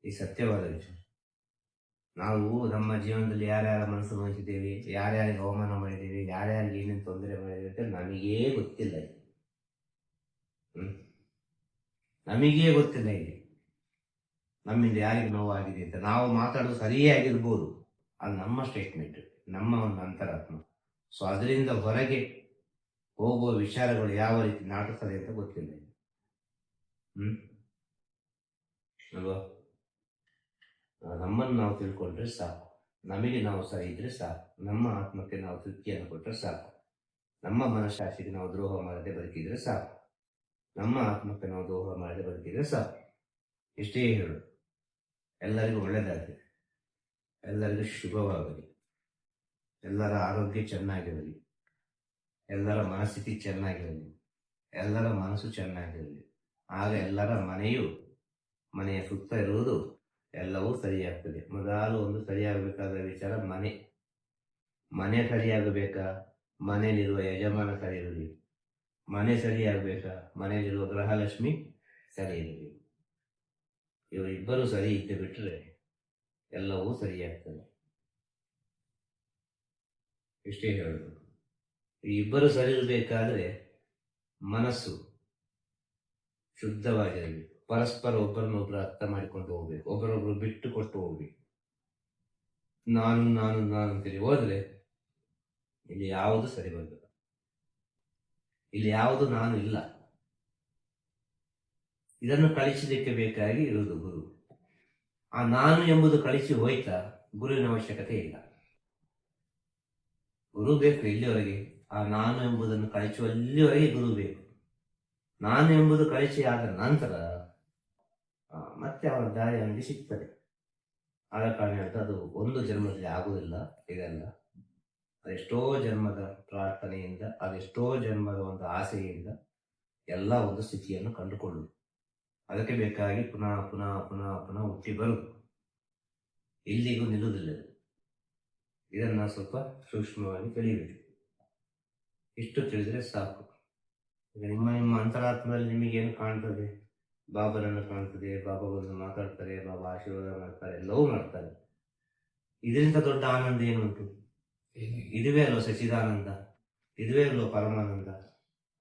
ಈ ಸತ್ಯವಾದ ವಿಷಯ. ನಾವು ನಮ್ಮ ಜೀವನದಲ್ಲಿ ಯಾರ್ಯಾರ ಮನಸ್ಸು ನೋಯಿಸಿದ್ದೇವೆ, ಯಾರ್ಯಾರಿಗೆ ಅವಮಾನ ಮಾಡಿದ್ದೇವೆ, ಯಾರ್ಯಾರಿಗೆ ಏನೇನು ತೊಂದರೆ ಮಾಡಿದ್ದೇವೆ ಅಂತ ನಮಗೇ ಗೊತ್ತಿಲ್ಲ. ನಮಗೇ ಗೊತ್ತಿಲ್ಲ ಇಲ್ಲಿ ನಮ್ಮಿಂದ ಯಾರಿಗೆ ನೋವಾಗಿದೆ ಅಂತ. ನಾವು ಮಾತಾಡೋದು ಸರಿಯಾಗಿರ್ಬೋದು, ಅದು ನಮ್ಮ ಸ್ಟೇಟ್ಮೆಂಟ್, ನಮ್ಮ ಒಂದು ಅಂತರಾತ್ಮ. ಸೊ ಅದರಿಂದ ಹೊರಗೆ ಹೋಗುವ ವಿಚಾರಗಳು ಯಾವ ರೀತಿ ನಾಟುತ್ತದೆ ಅಂತ ಗೊತ್ತಿಲ್ಲ. ಅಲ್ವಾ? ನಮ್ಮನ್ನು ನಾವು ತಿಳ್ಕೊಂಡ್ರೆ ಸಾಕು, ನಮಗೆ ನಾವು ಸರಿ ಇದ್ರೆ ಸಾಕು, ನಮ್ಮ ಆತ್ಮಕ್ಕೆ ನಾವು ತೃಪ್ತಿಯನ್ನು ಕೊಟ್ಟರೆ ಸಾಕು, ನಮ್ಮ ಮನಃಶಾಸ್ತ್ರಕ್ಕೆ ನಾವು ದ್ರೋಹ ಮಾಡದೆ ಬದುಕಿದ್ರೆ ಸಾಕು, ನಮ್ಮ ಆತ್ಮಕ್ಕೆ ನಾವು ದ್ರೋಹ ಮಾಡದೆ ಬದುಕಿದ್ರೆ ಸಾಕು. ಇಷ್ಟೇ ಹೇಳು. ಎಲ್ಲರಿಗೂ ಒಳ್ಳೆಯದಾಗಲಿ, ಎಲ್ಲರಿಗೂ ಶುಭವಾಗಲಿ, ಎಲ್ಲರ ಆರೋಗ್ಯ ಚೆನ್ನಾಗಿರಲಿ, ಎಲ್ಲರ ಮನಸ್ಥಿತಿ ಚೆನ್ನಾಗಿರಲಿ, ಎಲ್ಲರ ಮನಸ್ಸು ಚೆನ್ನಾಗಿರಲಿ. ಆಗ ಎಲ್ಲರ ಮನೆಯ ಸುತ್ತ ಇರುವುದು ಎಲ್ಲವೂ ಸರಿಯಾಗ್ತದೆ. ಮೊದಲು ಒಂದು ಸರಿಯಾಗಬೇಕಾದ ವಿಚಾರ ಮನೆ ಸರಿಯಾಗಬೇಕಾ? ಮನೆಯಲ್ಲಿರುವ ಯಜಮಾನ ಸರಿ ಇರಲಿ. ಮನೆ ಸರಿಯಾಗಬೇಕಾ? ಮನೆಯಲ್ಲಿರುವ ಗೃಹಲಕ್ಷ್ಮಿ ಸರಿ ಇರಲಿ. ಇವರಿಬ್ಬರು ಸರಿ ಇದ್ದು ಬಿಟ್ಟರೆ ಎಲ್ಲವೂ ಸರಿಯಾಗ್ತದೆ. ಇಷ್ಟೇ ಹೇಳುದು. ಈ ಇಬ್ಬರು ಸರಿ ಇರಬೇಕಾದ್ರೆ ಮನಸ್ಸು ಶುದ್ಧವಾಗಿರಬೇಕು. ಪರಸ್ಪರ ಒಬ್ಬರನ್ನೊಬ್ಬರು ಅರ್ಥ ಮಾಡಿಕೊಂಡು ಹೋಗ್ಬೇಕು, ಒಬ್ಬರೊಬ್ಬರು ಬಿಟ್ಟು ಕೊಟ್ಟು ಹೋಗ್ಬೇಕು. ನಾನು ಅಂತೇಳಿ ಹೋದ್ರೆ ಇಲ್ಲಿ ಯಾವುದು ಸರಿ ಬರ್ತದೆ, ಇಲ್ಲಿ ಯಾವುದು ನಾನು ಇಲ್ಲ. ಇದನ್ನು ಕಳಿಸಲಿಕ್ಕೆ ಬೇಕಾಗಿ ಇರುವುದು ಗುರು. ಆ ನಾನು ಎಂಬುದು ಕಳಿಸಿ ಹೋಯ್ತಾ ಗುರುವಿನ ಅವಶ್ಯಕತೆ ಇಲ್ಲ. ಗುರು ಬೇಕು ಇಲ್ಲಿವರೆಗೆ. ಆ ನಾನು ಎಂಬುದನ್ನು ಕಳಿಸುವಲ್ಲಿವರೆಗೆ ಗುರು ಬೇಕು. ನಾನು ಎಂಬುದು ಕಳಿಸಿ ಆದ ನಂತರ ಮತ್ತೆ ಅವರ ದಾರಿ ಅವನಿಗೆ ಸಿಗ್ತದೆ. ಆದ ಕಾರಣ ಅದು ಒಂದು ಜನ್ಮದಲ್ಲಿ ಆಗುವುದಿಲ್ಲ. ಇದೆಲ್ಲ ಅದೆಷ್ಟೋ ಜನ್ಮದ ಪ್ರಾರ್ಥನೆಯಿಂದ, ಅದೆಷ್ಟೋ ಜನ್ಮದ ಒಂದು ಆಸೆಯಿಂದ ಎಲ್ಲ ಒಂದು ಸ್ಥಿತಿಯನ್ನು ಕಂಡುಕೊಳ್ಳುವುದು. ಅದಕ್ಕೆ ಬೇಕಾಗಿ ಪುನಃ ಪುನಃ ಪುನಃ ಪುನಃ ಹುಟ್ಟಿ ಬರುವುದು. ಇಲ್ಲಿಗೂ ನಿಲ್ಲುವುದಿಲ್ಲ. ಇದನ್ನು ಸ್ವಲ್ಪ ಸೂಕ್ಷ್ಮವಾಗಿ ತಿಳಿಯಬೇಕು. ಇಷ್ಟು ತಿಳಿದ್ರೆ ಸಾಕು. ಈಗ ನಿಮ್ಮ ಅಂತರಾತ್ಮದಲ್ಲಿ ನಿಮಗೇನು ಕಾಣ್ತದೆ? ಬಾಬರನ್ನು ಕಾಣ್ತದೆ, ಬಾಬಾ ಬಂದು ಮಾತಾಡ್ತಾರೆ, ಬಾಬಾ ಆಶೀರ್ವಾದ ಮಾಡ್ತಾರೆ, ಎಲ್ಲವೂ ಮಾಡ್ತಾರೆ. ಇದರಿಂದ ದೊಡ್ಡ ಆನಂದ ಏನುಂಟು? ಇದುವೇ ಅಲ್ವ ಸಚಿದಾನಂದ, ಇದುವೇ ಅಲ್ವ ಪರಮಾನಂದ.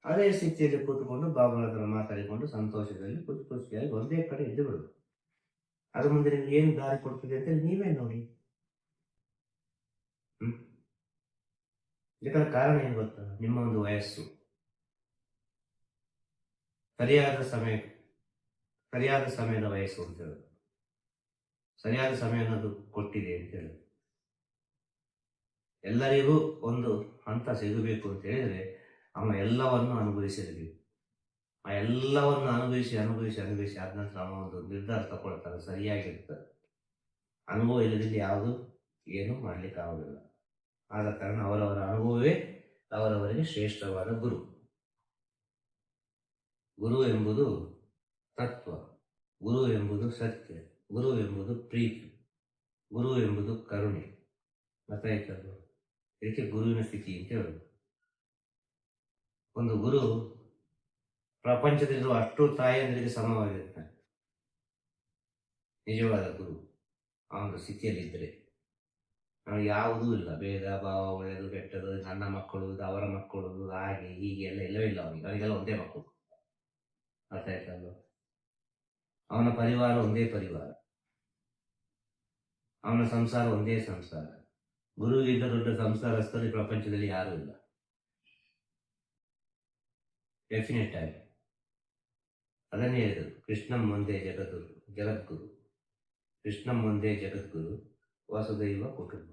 ಅದೇ ಸ್ಥಿತಿಯಲ್ಲಿ ಕೂತ್ಕೊಂಡು ಬಾಬನ ಹತ್ರ ಮಾತಾಡಿಕೊಂಡು ಸಂತೋಷದಲ್ಲಿ ಖುಷಿಯಾಗಿ ಒಂದೇ ಕಡೆ ಇದ್ದು ಬಿಡುದು. ಅದ್ರ ಮುಂದೆ ನಿಮ್ಗೆ ಏನು ದಾರಿ ಕೊಡ್ತದೆ ಅಂತ ನೀವೇ ನೋಡಿ. ಇದಕ್ಕೆ ಕಾರಣ ಏನು ಗೊತ್ತಾ? ನಿಮ್ಮ ಒಂದು ವಯಸ್ಸು ಸರಿಯಾದ ಸಮಯದ ವಯಸ್ಸು ಅಂತ ಹೇಳುದು. ಸರಿಯಾದ ಸಮಯ ಅನ್ನೋದು ಕೊಟ್ಟಿದೆ ಅಂತ ಹೇಳುದು. ಎಲ್ಲರಿಗೂ ಒಂದು ಹಂತ ಸಿಗಬೇಕು ಅಂತ ಹೇಳಿದ್ರೆ ಅವ ಎಲ್ಲವನ್ನು ಅನುಭವಿಸಿರಬೇಕು. ಆ ಎಲ್ಲವನ್ನು ಅನುಭವಿಸಿ ಆದ ನಂತರ ಅವ ಒಂದು ನಿರ್ಧಾರ ತಗೊಳ್ತಾರೆ, ಸರಿಯಾಗಿರ್ತದೆ. ಅನುಭವ ಇಲ್ಲದಿಲ್ಲ ಯಾವುದು ಏನು ಮಾಡ್ಲಿಕ್ಕೆ ಆಗುದಿಲ್ಲ. ಆದ ಕಾರಣ ಅವರವರ ಅನುಭವವೇ ಅವರವರಿಗೆ ಶ್ರೇಷ್ಠವಾದ ಗುರು. ಗುರು ಎಂಬುದು ತತ್ವ, ಗುರು ಎಂಬುದು ಸತ್ಯ, ಗುರು ಎಂಬುದು ಪ್ರೀತಿ, ಗುರು ಎಂಬುದು ಕರುಣೆ. ಗೊತ್ತಾಯ್ತಲ್ಲ? ಇದಕ್ಕೆ ಗುರುವಿನ ಸ್ಥಿತಿ ಅಂತ ಹೇಳುದು. ಒಂದು ಗುರು ಪ್ರಪಂಚದಲ್ಲಿರುವ ಅಷ್ಟು ತಾಯಂದಿರಿಗೆ ಸಮವಾಗಿರ್ತಾನೆ. ನಿಜವಾದ ಗುರು ಆ ಒಂದು ಸ್ಥಿತಿಯಲ್ಲಿದ್ದರೆ ನಾವು ಯಾವುದೂ ಇಲ್ಲ, ಭೇದ ಭಾವ, ಒಳ್ಳೆಯದು ಕೆಟ್ಟದು, ನನ್ನ ಮಕ್ಕಳು ಇದು ಅವರ ಮಕ್ಕಳು ಹಾಗೆ ಹೀಗೆ ಎಲ್ಲ ಇಲ್ಲವೇ ಇಲ್ಲ. ಅವನಿಗೆಲ್ಲ ಒಂದೇ ಮಕ್ಕಳು. ಅರ್ಥ ಆಯ್ತಲ್ವ? ಅವನ ಪರಿವಾರ ಒಂದೇ ಪರಿವಾರ, ಅವನ ಸಂಸಾರ ಒಂದೇ ಸಂಸಾರ. ಗುರುವಿಗಿಂತ ದೊಡ್ಡ ಸಂಸಾರಸ್ಥರು ಈ ಪ್ರಪಂಚದಲ್ಲಿ ಯಾರೂ ಇಲ್ಲ. ಡೆಫಿನೆಟ್ ಆಗಿ ಅದನ್ನೇ ಹೇಳಿದರು, ಕೃಷ್ಣಂ ಒಂದೇ ಜಗದ್ಗುರು, ಕೃಷ್ಣಂ ಒಂದೇ ಜಗದ್ಗುರು, ವಾಸುದೈವ ಕುಟುಂಬ.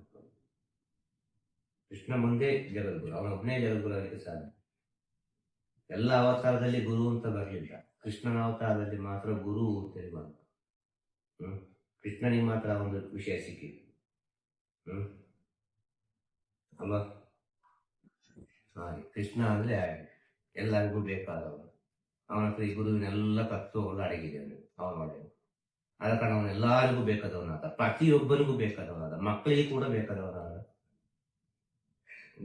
ಕೃಷ್ಣ ಮುಂದೆ ಜಗದ್ಗುರು, ಅವನ ಒಬ್ಬನೇ ಜಗದ್ಗುರು ಆಗಲಿಕ್ಕೆ ಸಾಧ್ಯ. ಎಲ್ಲ ಅವತಾರದಲ್ಲಿ ಗುರು ಅಂತ ಬರಲಿಲ್ಲ, ಕೃಷ್ಣನ ಅವತಾರದಲ್ಲಿ ಮಾತ್ರ ಗುರು ಅಂತೇಳಿ ಬಂತು. ಕೃಷ್ಣನಿಗೆ ಮಾತ್ರ ಒಂದು ವಿಷಯ ಸಿಕ್ಕಿತು. ಅಲ್ವಾ? ಹಾಗೆ ಕೃಷ್ಣ ಅಂದ್ರೆ ಎಲ್ಲರಿಗೂ ಬೇಕಾದವನು. ಅವನ ಹತ್ರ ಈ ಗುರುವಿನೆಲ್ಲ ತತ್ವಗಳು ಅಡಗಿದೆ ಅವನೊಳಗೆ. ಆದ ಕಾರಣ ಅವನೆಲ್ಲರಿಗೂ ಬೇಕಾದವನಾದ, ಪ್ರತಿಯೊಬ್ಬರಿಗೂ ಬೇಕಾದವನಾದ, ಮಕ್ಕಳಿಗೆ ಕೂಡ ಬೇಕಾದವನಾದ,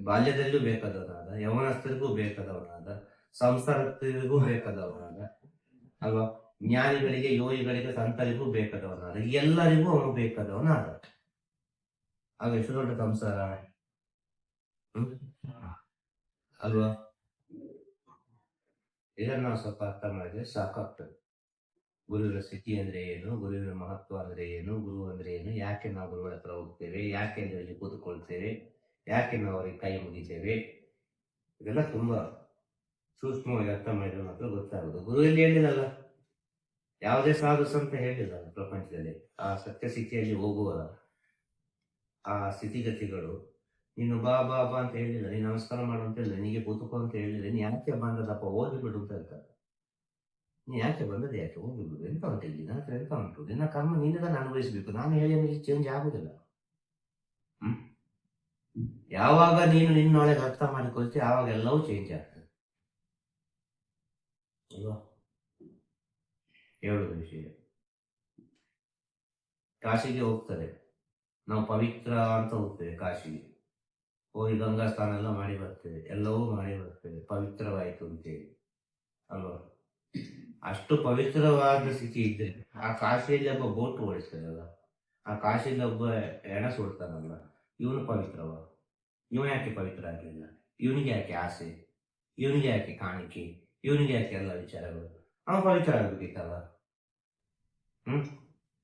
ಬಾಲ್ಯದಲ್ಲೂ ಬೇಕಾದವನಾದ, ಯೌವನಸ್ಥರಿಗೂ ಬೇಕಾದವನಾದ, ಸಂಸಾರಸ್ಥರಿಗೂ ಬೇಕಾದವನಾದ, ಅಲ್ವಾ? ಜ್ಞಾನಿಗಳಿಗೆ, ಯೋಗಿಗಳಿಗೆ, ಸಂತರಿಗೂ ಬೇಕಾದವನಾದ, ಎಲ್ಲರಿಗೂ ಅವನು ಬೇಕಾದವನಾದ. ಆಗ ಎಷ್ಟು ದೊಡ್ಡ ಸಂಸಾರ ಅಲ್ವಾ? ಇದನ್ನು ನಾವು ಸ್ವಲ್ಪ ಅರ್ಥ ಮಾಡಿದ್ರೆ ಸಾಕಾಗ್ತದೆ. ಗುರುವಿನ ಸ್ಥಿತಿ ಅಂದ್ರೆ ಏನು, ಗುರುವಿನ ಮಹತ್ವ ಅಂದ್ರೆ ಏನು, ಗುರು ಅಂದ್ರೆ ಏನು, ಯಾಕೆ ನಾವು ಗುರುಗಳ ಹತ್ರ ಹೋಗ್ತೇವೆ, ಯಾಕೆ ಅದರಲ್ಲಿ ಕೂತ್ಕೊಳ್ತೇವೆ, ಯಾಕೆ ನಾವು ಅವರಿಗೆ ಕೈ ಮುಗಿತೇವೆ, ಇದೆಲ್ಲ ತುಂಬಾ ಸೂಕ್ಷ್ಮವಾಗಿ ಅರ್ಥ ಮಾಡಿದ್ರೆ ಮಾತ್ರ ಗೊತ್ತಾಗೋದು. ಗುರು ಎಲ್ಲಿ ಹೇಳಿದಲ್ಲ, ಯಾವುದೇ ಸಾಧು ಸಂತ ಹೇಳಿಲ್ಲ ಪ್ರಪಂಚದಲ್ಲಿ. ಆ ಸತ್ಯ ಸ್ಥಿತಿಯಲ್ಲಿ ಹೋಗುವ ಆ ಸ್ಥಿತಿಗತಿಗಳು ನೀನು ಬಾ ಬಾ ಬಾ ಅಂತ ಹೇಳಿಲ್ಲ, ನೀನು ನಮಸ್ಕಾರ ಮಾಡು ಅಂತ ಹೇಳಿಲ್ಲ, ನಿನಗೆ ಕೂತ್ಕೋ ಅಂತ ಹೇಳಿಲ್ಲ, ನೀನು ಯಾಕೆ ಬಂದದಪ್ಪ ಹೋಗಿ ಬಿಡು ಅಂತ ಹೇಳ್ತಾರೆ. ನೀ ಯಾಕೆ ಬಂದದ್ದು, ಯಾಕೆ ಹೋಗಿ ಬಿಡು, ಎಂತ ಉಂಟು ಇಲ್ಲಿ, ನನ್ನ ಹತ್ರ ಎಂತ ಉಂಟು, ನಿನ್ನ ಕರ್ಮ ನೀನದನ್ನು ಅನುಭವಿಸಬೇಕು, ನಾನು ಹೇಳಿ ಚೇಂಜ್ ಆಗುದಿಲ್ಲ. ಯಾವಾಗ ನೀನು ನಿನ್ನೊಳಗೆ ಅರ್ಥ ಮಾಡಿಕೊಳ್ತೀವಿ ಆವಾಗ ಎಲ್ಲವೂ ಚೇಂಜ್ ಆಗ್ತದೆ ಅಲ್ವಾ? ಹೇಳುದು ವಿಷಯ. ಕಾಶಿಗೆ ಹೋಗ್ತಾರೆ ನಾವು, ಪವಿತ್ರ ಅಂತ ಹೋಗ್ತೇವೆ ಕಾಶಿಗೆ, ಹೋಗಿ ಗಂಗಾ ಸ್ನಾನ ಎಲ್ಲ ಮಾಡಿ ಬರ್ತೇವೆ, ಎಲ್ಲವೂ ಮಾಡಿ ಬರ್ತೇವೆ, ಪವಿತ್ರವಾಯಿತು ಅಂತೇಳಿ ಅಲ್ವಾ? ಅಷ್ಟು ಪವಿತ್ರವಾದ ಸ್ಥಿತಿ ಇದ್ರೆ ಆ ಕಾಶಿಯಲ್ಲಿ ಒಬ್ಬ ಬೋಟ್ ಓಡಿಸ್ತಾನಲ್ಲ, ಆ ಕಾಶಿಯಲ್ಲಿ ಒಬ್ಬ ಹೆಣ ಸುಡ್ತಾನಲ್ಲ, ಇವನು ಪವಿತ್ರವ? ಇವ ಯಾಕೆ ಪವಿತ್ರ ಆಗಲಿಲ್ಲ? ಇವನಿಗೆ ಯಾಕೆ ಆಸೆ, ಇವನಿಗೆ ಯಾಕೆ ಕಾಣಿಕೆ, ಇವನಿಗೆ ಯಾಕೆ ಎಲ್ಲ ವಿಚಾರಗಳು? ಅವ ಪವಿತ್ರ ಆಗ್ಬೇಕಿತ್ತಲ್ಲ.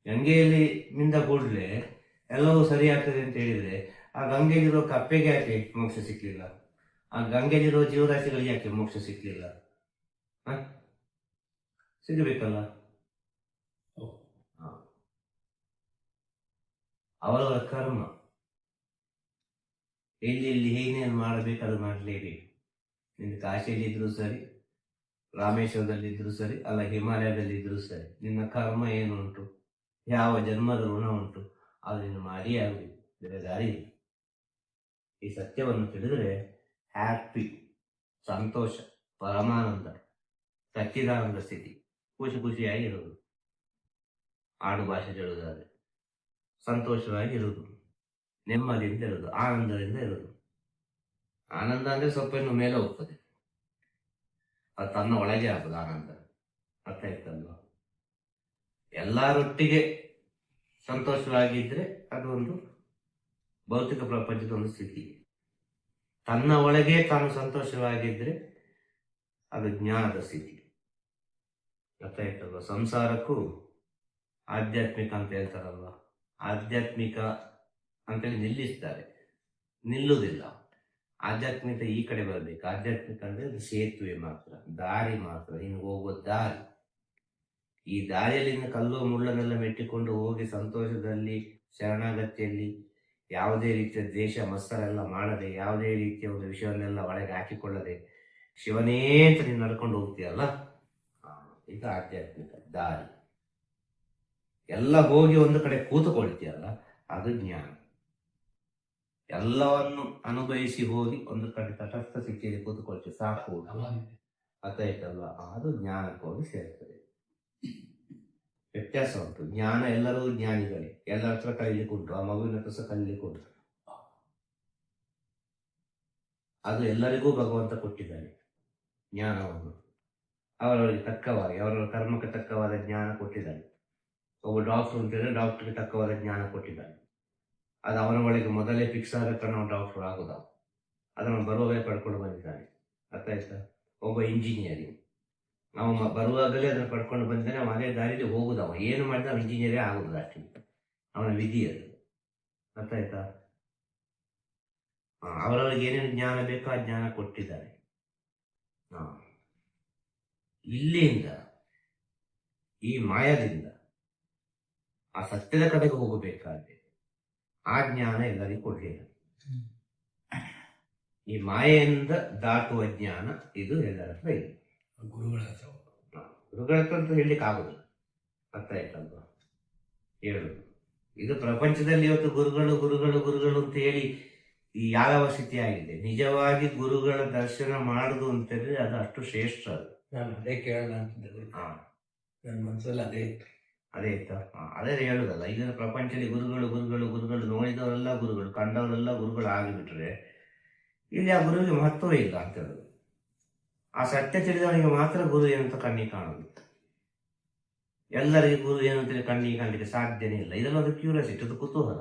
ಗಂಗೆಯಲ್ಲಿ ನಿಂದ ಕೂಡಲೇ ಎಲ್ಲವೂ ಸರಿ ಆಗ್ತದೆ ಅಂತ ಹೇಳಿದ್ರೆ ಆ ಗಂಗೆಯಲ್ಲಿರೋ ಕಪ್ಪೆಗೆ ಯಾಕೆ ಮೋಕ್ಷ ಸಿಕ್ಲಿಲ್ಲ? ಆ ಗಂಗೆಯಲ್ಲಿರೋ ಜೀವರಾಶಿಗಳಿಗೆ ಯಾಕೆ ಮೋಕ್ಷ ಸಿಕ್ಲಿಲ್ಲ? ಸಿಗಬೇಕಲ್ಲ. ಅವರವರ ಕರ್ಮ ಎಲ್ಲಿ ಏನೇನು ಮಾಡಬೇಕು ಅದು ಮಾಡಲೇಬೇಕು. ನಿನ್ನ ಕಾಶಿಯಲ್ಲಿ ಇದ್ರು ಸರಿ, ರಾಮೇಶ್ವರದಲ್ಲಿ ಇದ್ರು ಸರಿ, ಅಲ್ಲ ಹಿಮಾಲಯದಲ್ಲಿ ಇದ್ರು ಸರಿ, ನಿನ್ನ ಕರ್ಮ ಏನು ಉಂಟು, ಯಾವ ಜನ್ಮದ ಋಣ ಉಂಟು, ಅದನ್ನು ಮಾಡಿ ಆಗಬೇಕು, ಬೇರೆ ದಾರಿ ಇಲ್ಲ. ಈ ಸತ್ಯವನ್ನು ತಿಳಿದ್ರೆ ಹ್ಯಾಪಿ, ಸಂತೋಷ, ಪರಮಾನಂದ, ಸಚ್ಚಿದಾನಂದ ಸ್ಥಿತಿ, ಖುಷಿಯಾಗಿ ಇರುವುದು. ಆಡು ಭಾಷೆ ಹೇಳುವುದಾದ್ರೆ ಸಂತೋಷವಾಗಿ ಇರುವುದು, ನೆಮ್ಮದಿಯಿಂದ ಇರುವುದು, ಆನಂದದಿಂದ ಇರುವುದು. ಆನಂದ ಅಂದ್ರೆ ಸ್ವಲ್ಪ ಇನ್ನು ಮೇಲೆ ಹೋಗ್ತದೆ, ಅದು ತನ್ನ ಒಳಗೆ ಆಗುದು ಆನಂದ. ಅರ್ಥ ಆಯ್ತಲ್ವ? ಎಲ್ಲರೊಟ್ಟಿಗೆ ಸಂತೋಷವಾಗಿದ್ರೆ ಅದು ಒಂದು ಭೌತಿಕ ಪ್ರಪಂಚದ ಒಂದು ಸ್ಥಿತಿ. ತನ್ನ ಒಳಗೆ ತಾನು ಸಂತೋಷವಾಗಿದ್ರೆ ಅದು ಜ್ಞಾನದ ಸ್ಥಿತಿ. ಅರ್ಥ ಆಯ್ತಲ್ವ? ಸಂಸಾರಕ್ಕೂ ಆಧ್ಯಾತ್ಮಿಕ ಅಂತ ಹೇಳ್ತಾರಲ್ವ, ಆಧ್ಯಾತ್ಮಿಕ ಅಂತೇಳಿ ನಿಲ್ಲಿಸ್ತಾರೆ, ನಿಲ್ಲುವುದಿಲ್ಲ. ಆಧ್ಯಾತ್ಮಿಕ ಈ ಕಡೆ ಬರಬೇಕು. ಆಧ್ಯಾತ್ಮಿಕ ಅಂದ್ರೆ ಅದು ಸೇತುವೆ ಮಾತ್ರ, ದಾರಿ ಮಾತ್ರ, ನೀನು ಹೋಗುವ ದಾರಿ. ಈ ದಾರಿಯಲ್ಲಿ ಇನ್ನು ಕಲ್ಲು ಮುಳ್ಳನ್ನೆಲ್ಲ ಮೆಟ್ಟಿಕೊಂಡು ಹೋಗಿ ಸಂತೋಷದಲ್ಲಿ, ಶರಣಾಗತಿಯಲ್ಲಿ, ಯಾವುದೇ ರೀತಿಯ ದ್ವೇಷ ಮತ್ಸರ ಎಲ್ಲ ಮಾಡದೆ, ಯಾವುದೇ ರೀತಿಯ ಒಂದು ವಿಷಯವನ್ನೆಲ್ಲ ಒಳಗೆ ಹಾಕಿಕೊಳ್ಳದೆ ಶಿವನೇ ಅಂತ ನೀನು ನಡ್ಕೊಂಡು ಹೋಗ್ತೀಯಲ್ಲ, ಇದು ಆಧ್ಯಾತ್ಮಿಕ ದಾರಿ. ಎಲ್ಲ ಹೋಗಿ ಒಂದು ಕಡೆ ಕೂತುಕೊಳ್ತೀಯಲ್ಲ, ಅದು ಜ್ಞಾನ. ಎಲ್ಲವನ್ನು ಅನುಭವಿಸಿ ಹೋಗಿ ಒಂದು ಕಡೆ ತಟಸ್ಥ ಸ್ಥಿತಿಯಲ್ಲಿ ಕೂತುಕೊಳ್ತೀವಿ, ಸಾಕು ಅರ್ಥಾಯ್ತಲ್ವ, ಅದು ಜ್ಞಾನಕ್ಕೆ ಹೋಗಿ ಸೇರ್ತದೆ. ವ್ಯತ್ಯಾಸ ಉಂಟು. ಜ್ಞಾನ ಎಲ್ಲರೂ ಜ್ಞಾನಿಗಳೇ, ಎಲ್ಲರ ಹತ್ರ ಕಲೀಲಿಕ್ಕೆ ಉಂಟು, ಆ ಮಗುವಿನ ಹತ್ರ ಸಹ ಕಲೀಲಿಕ್ಕೆ ಉಂಟು. ಅದು ಎಲ್ಲರಿಗೂ ಭಗವಂತ ಕೊಟ್ಟಿದ್ದಾನೆ ಜ್ಞಾನವನ್ನು, ಅವರವರಿಗೆ ತಕ್ಕವಾಗಿ, ಅವರವರ ಕರ್ಮಕ್ಕೆ ತಕ್ಕವಾದ ಜ್ಞಾನ ಕೊಟ್ಟಿದ್ದಾನೆ. ಒಬ್ಬ ಡಾಕ್ಟರ್ ಅಂತ ಹೇಳಿದ್ರೆ ಡಾಕ್ಟರ್ಗೆ ತಕ್ಕವಾದ ಜ್ಞಾನ ಕೊಟ್ಟಿದ್ದಾನೆ. ಅದು ಅವನ ಒಳಗೆ ಮೊದಲೇ ಫಿಕ್ಸ್ ಆದ ಕಾರಣ ನಾವು ಡಾಕ್ಟರ್ ಆಗುದ, ಅದನ್ನು ಬರುವಾಗಲೇ ಪಡ್ಕೊಂಡು ಬಂದಿದ್ದಾನೆ. ಅರ್ಥ ಆಯ್ತಾ? ಒಬ್ಬ ಇಂಜಿನಿಯರಿಂಗ್, ನಾವು ಬರುವಾಗಲೇ ಅದನ್ನು ಪಡ್ಕೊಂಡು ಬಂದಿದ್ದಾನೆ. ಅವ ಅದೇ ದಾರಿಯಲ್ಲಿ ಹೋಗುದವ, ಏನು ಮಾಡಿದ ಅವನು ಇಂಜಿನಿಯರೇ ಆಗುದಿಲ್ಲ, ಅಷ್ಟೇ ಅವನ ವಿಧಿ ಅದು. ಅರ್ಥ ಆಯ್ತಾ? ಅವರವರಿಗೆ ಏನೇನು ಜ್ಞಾನ ಬೇಕೋ ಆ ಜ್ಞಾನ ಕೊಟ್ಟಿದ್ದಾರೆ. ಇಲ್ಲಿಂದ ಈ ಮಾಯದಿಂದ ಆ ಸತ್ಯದ ಕಡೆಗೆ ಹೋಗಬೇಕಾದ್ರೆ ಆ ಜ್ಞಾನ ಎಲ್ಲರಿಗೂ ಕೊಡಲಿಲ್ಲ. ಈ ಮಾಯೆಯಿಂದ ದಾಟುವ ಜ್ಞಾನ ಇದು ಎಲ್ಲರ ಹತ್ರ ಇಲ್ಲ. ಗುರುಗಳ ಹತ್ರ ಅಂತ ಹೇಳಲಿಕ್ಕೆ ಆಗುದಿಲ್ಲ. ಅರ್ಥ ಆಯ್ತಲ್ವ ಹೇಳುದು? ಇದು ಪ್ರಪಂಚದಲ್ಲಿ ಇವತ್ತು ಗುರುಗಳು ಗುರುಗಳು ಗುರುಗಳು ಅಂತ ಹೇಳಿ ಈ ಯಾವ ಸ್ಥಿತಿ ಆಗಿದೆ. ನಿಜವಾಗಿ ಗುರುಗಳ ದರ್ಶನ ಮಾಡುದು ಅಂತ ಹೇಳಿದ್ರೆ ಅದು ಅಷ್ಟು ಶ್ರೇಷ್ಠ. ಅದು ನಾನು ಅದೇ ಕೇಳೋಣ ಅಂತಿದ್ದೆ, ನನ್ನ ಮನಸ್ಸಲ್ಲಿ ಅದೇ ಇತ್ತು. ಅದೇ ಇತ್ತ? ಅದೇ ಹೇಳುದಲ್ಲ, ಈಗಿನ ಪ್ರಪಂಚದಲ್ಲಿ ಗುರುಗಳು ಗುರುಗಳು ಗುರುಗಳು, ನೋಡಿದವರೆಲ್ಲ ಗುರುಗಳು, ಕಂಡವರೆಲ್ಲ ಗುರುಗಳು ಆಗಿಬಿಟ್ರೆ ಇಲ್ಲಿ ಆ ಗುರುವಿಗೆ ಮಹತ್ವವೇ ಇಲ್ಲ ಅಂತ ಹೇಳುದು. ಆ ಸತ್ಯ ತಿಳಿದವನಿಗೆ ಮಾತ್ರ ಗುರು ಏನಂತ ಕಣ್ಣಿಗೆ ಕಾಣುದು. ಎಲ್ಲರಿಗೆ ಗುರು ಏನಂತೇಳಿ ಕಣ್ಣಿಗೆ ಕಾಣಲಿಕ್ಕೆ ಸಾಧ್ಯನೇ ಇಲ್ಲ. ಇದೆಲ್ಲ ಒಂದು ಕ್ಯೂರಿಯಾಸಿಟಿ, ಅದು ಕುತೂಹಲ.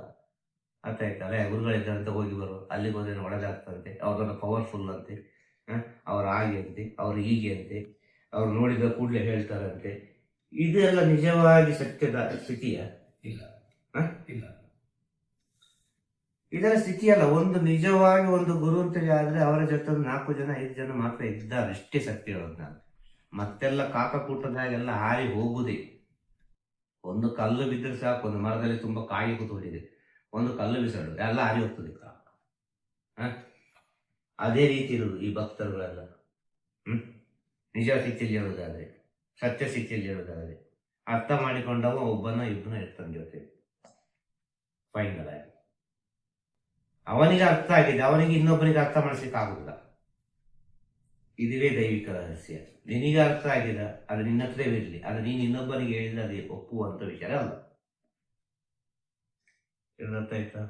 ಅರ್ಥ ಆಯ್ತಲ್ಲ? ಗುರುಗಳಿದ್ದಾರಂತ ಹೋಗಿ ಬರು, ಅಲ್ಲಿಗೆ ಹೋದ್ರೆ ಒಳ್ಳೆದಾಗ್ತಂತೆ, ಅವ್ರನ್ನ ಪವರ್ಫುಲ್ ಅಂತೆ, ಅವ್ರು ಹಾಗೆ ಅಂತೆ, ಅವ್ರು ಹೀಗೆ ಅಂತೆ, ಅವ್ರು ನೋಡಿದ ಕೂಡಲೇ ಹೇಳ್ತಾರಂತೆ. ಇದೆಲ್ಲ ನಿಜವಾಗಿ ಸತ್ಯದ ಸ್ಥಿತಿಯ? ಇಲ್ಲ, ಇಲ್ಲ. ಇದರ ಸ್ಥಿತಿಯಲ್ಲ. ಒಂದು ನಿಜವಾಗಿ ಒಂದು ಗುರು ಅಂತೇಳಿ ಆದ್ರೆ ಅವರ ಜೊತೆ 4 ಜನ 5 ಜನ ಮಾತ್ರ ಇದ್ದಾರೆ, ಅಷ್ಟೇ ಸತ್ಯ ಹೇಳೋದು ನಾನು. ಮತ್ತೆಲ್ಲ ಕಾಕಕೂಟದಾಗೆಲ್ಲ ಹಾರಿ ಹೋಗುದೇ. ಒಂದು ಕಲ್ಲು ಬಿದ್ದರೆ ಸಾಕು, ಒಂದು ಮರದಲ್ಲಿ ತುಂಬಾ ಕಾಯಿ ಕೂತ್ಕೊಂಡಿದೆ, ಒಂದು ಕಲ್ಲು ಬಿಸಾಡು ಎಲ್ಲ ಹಾರಿ ಹೋಗ್ತದೆ. ಅದೇ ರೀತಿ ಇರುವುದು ಈ ಭಕ್ತರುಗಳೆಲ್ಲ. ನಿಜ ಸ್ಥಿತಿಯಲ್ಲಿ ಹೇಳುವುದಾದ್ರೆ, ಸತ್ಯ ಸ್ಥಿತಿಯಲ್ಲಿ ಹೇಳುವುದಾದ್ರೆ ಅರ್ಥ ಮಾಡಿಕೊಂಡವ ಒಬ್ಬನ ಇಬ್ಬನ ಇರ್ತಾನೆ ಜೊತೆ. ಫೈನಲ್ ಆಗಿ ಅವನಿಗೆ ಅರ್ಥ ಆಗಿದೆ, ಅವನಿಗೆ ಇನ್ನೊಬ್ಬನಿಗೆ ಅರ್ಥ ಮಾಡಿಸ್ಲಿಕ್ಕೆ ಆಗುದಿಲ್ಲ. ಇದುವೇ ದೈವಿಕ ರಹಸ್ಯ. ನಿನಗೆ ಅರ್ಥ ಆಗಿದೆ, ಅದು ನಿನ್ನ ಹತ್ರವೇ ಇರಲಿ, ಅದು ನೀನು ಇನ್ನೊಬ್ಬನಿಗೆ ಹೇಳಿದ್ರೆ ಅದು ಒಪ್ಪುವಂತ ವಿಚಾರ ಅಲ್ಲ. ಅರ್ಥ ಆಯ್ತಾ?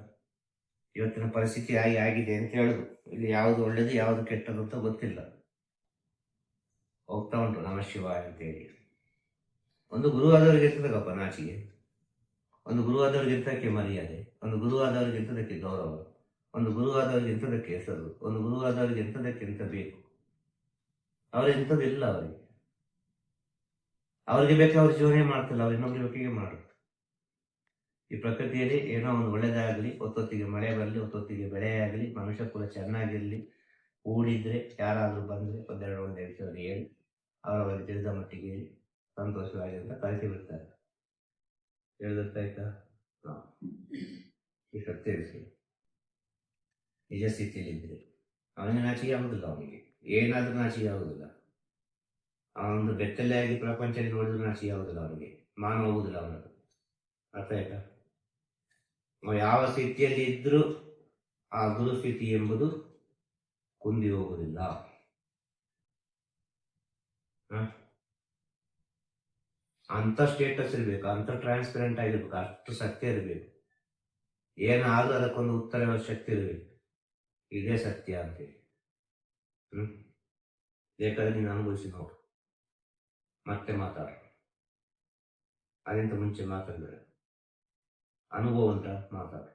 ಇವತ್ತಿನ ಪರಿಸ್ಥಿತಿ ಆಗಿದೆ ಅಂತ ಹೇಳುದು. ಇಲ್ಲಿ ಯಾವುದು ಒಳ್ಳೇದು ಯಾವುದು ಕೆಟ್ಟದ್ದು ಅಂತ ಗೊತ್ತಿಲ್ಲ. ಹೋಗ್ತಾ ಉಂಟು ನಮಃ ಶಿವಾಯ ಅಂತೇಳಿ. ಒಂದು ಗುರುವಾದವರಿಗೆ ಇರ್ತದಪ್ಪ ನಾಚಿಗೆ, ಒಂದು ಗುರುವಾದವರಿಗೆ ಇರ್ತದಕ್ಕೆ ಮರ್ಯಾದೆ, ಒಂದು ಗುರುವಾದವರಿಗೆ ಎಂತದಕ್ಕೆ ಗೌರವ, ಒಂದು ಗುರುವಾದವರಿಗೆ ಎಂತದಕ್ಕೆ ಹೆಸರು, ಒಂದು ಗುರುವಾದವರಿಗೆ ಎಂತದಕ್ಕೆ ಎಂತ ಬೇಕು. ಅವರೆಂಥದಿಲ್ಲ. ಅವರಿಗೆ ಬೇಕಾದ್ರೆ ಅವ್ರ ಜೀವನ ಮಾಡ್ತಿಲ್ಲ, ಅವ್ರು ಇನ್ನೊಬ್ರಿಗೆ ಬೇಕಿಗೆ ಮಾಡುದು. ಈ ಪ್ರಕೃತಿಯಲ್ಲಿ ಏನೋ ಒಂದು ಒಳ್ಳೇದಾಗಲಿ, ಒತ್ತೊತ್ತಿಗೆ ಮಳೆ ಬರಲಿ, ಒತ್ತೊತ್ತಿಗೆ ಬೆಳೆ ಆಗಲಿ, ಮನುಷ್ಯ ಕುಲ ಚೆನ್ನಾಗಿರ್ಲಿ, ಕೂಡಿದ್ರೆ ಯಾರಾದ್ರೂ ಬಂದ್ರೆ ಒಂದೆರಡು ವಿಷಯ ಹೇಳಿ ಅವರವರಿಗೆ ತಿಳಿದ ಮಟ್ಟಿಗೆ ಹೇಳಿ ಸಂತೋಷವಾಗಿ ಅಂತ ಕಳಿಸಿ ಬಿಡ್ತಾರೆ. ಹೇಳ್ದಾಯ್ತಾ? ಈ ಸತ್ಯ ವಿಷಯ ನಿಜ ಸ್ಥಿತಿಯಲ್ಲಿ ಇದ್ರೆ ಅವನಿಗೆ ನಾಚಿಕೆ ಆಗುದಿಲ್ಲ. ಅವನಿಗೆ ಏನಾದ್ರೂ ನಾಚಿಕೆ ಆಗುದಿಲ್ಲ. ಅವನೊಂದು ಬೆತ್ತಲೆಯಾಗಿ ಪ್ರಪಂಚದಲ್ಲಿ ನೋಡಿದ್ರು ನಾಚಿಕೆ ಆಗುದಿಲ್ಲ, ಅವನಿಗೆ ಮಾನ ಹೋಗುದಿಲ್ಲ ಅವನದು. ಅರ್ಥ ಆಯ್ತಾ? ಯಾವ ಸ್ಥಿತಿಯಲ್ಲಿ ಇದ್ರೂ ಆ ಗುರು ಸ್ಥಿತಿ ಎಂಬುದು ಕುಂದಿ ಹೋಗುವುದಿಲ್ಲ. ಅಂತ ಸ್ಟೇಟಸ್ ಇರ್ಬೇಕು, ಅಂತ ಟ್ರಾನ್ಸ್ಪರೆಂಟ್ ಆಗಿರ್ಬೇಕು, ಅಷ್ಟು ಸತ್ಯ ಇರಬೇಕು. ಏನಾದ್ರೂ ಅದಕ್ಕೊಂದು ಉತ್ತರ ಶಕ್ತಿ ಇರಬೇಕು. ಇದೇ ಸತ್ಯ ಅಂತೇಳಿ ಬೇಕಾದ್ರೆ ನೀನು ಅನುಭವಿಸಿ ನೋಡು, ಮತ್ತೆ ಮಾತಾಡು. ಅದಕ್ಕಿಂತ ಮುಂಚೆ ಮಾತಾಡಬೇಡ. ಅನುಭವ ಉಂಟ ಮಾತಾಡು.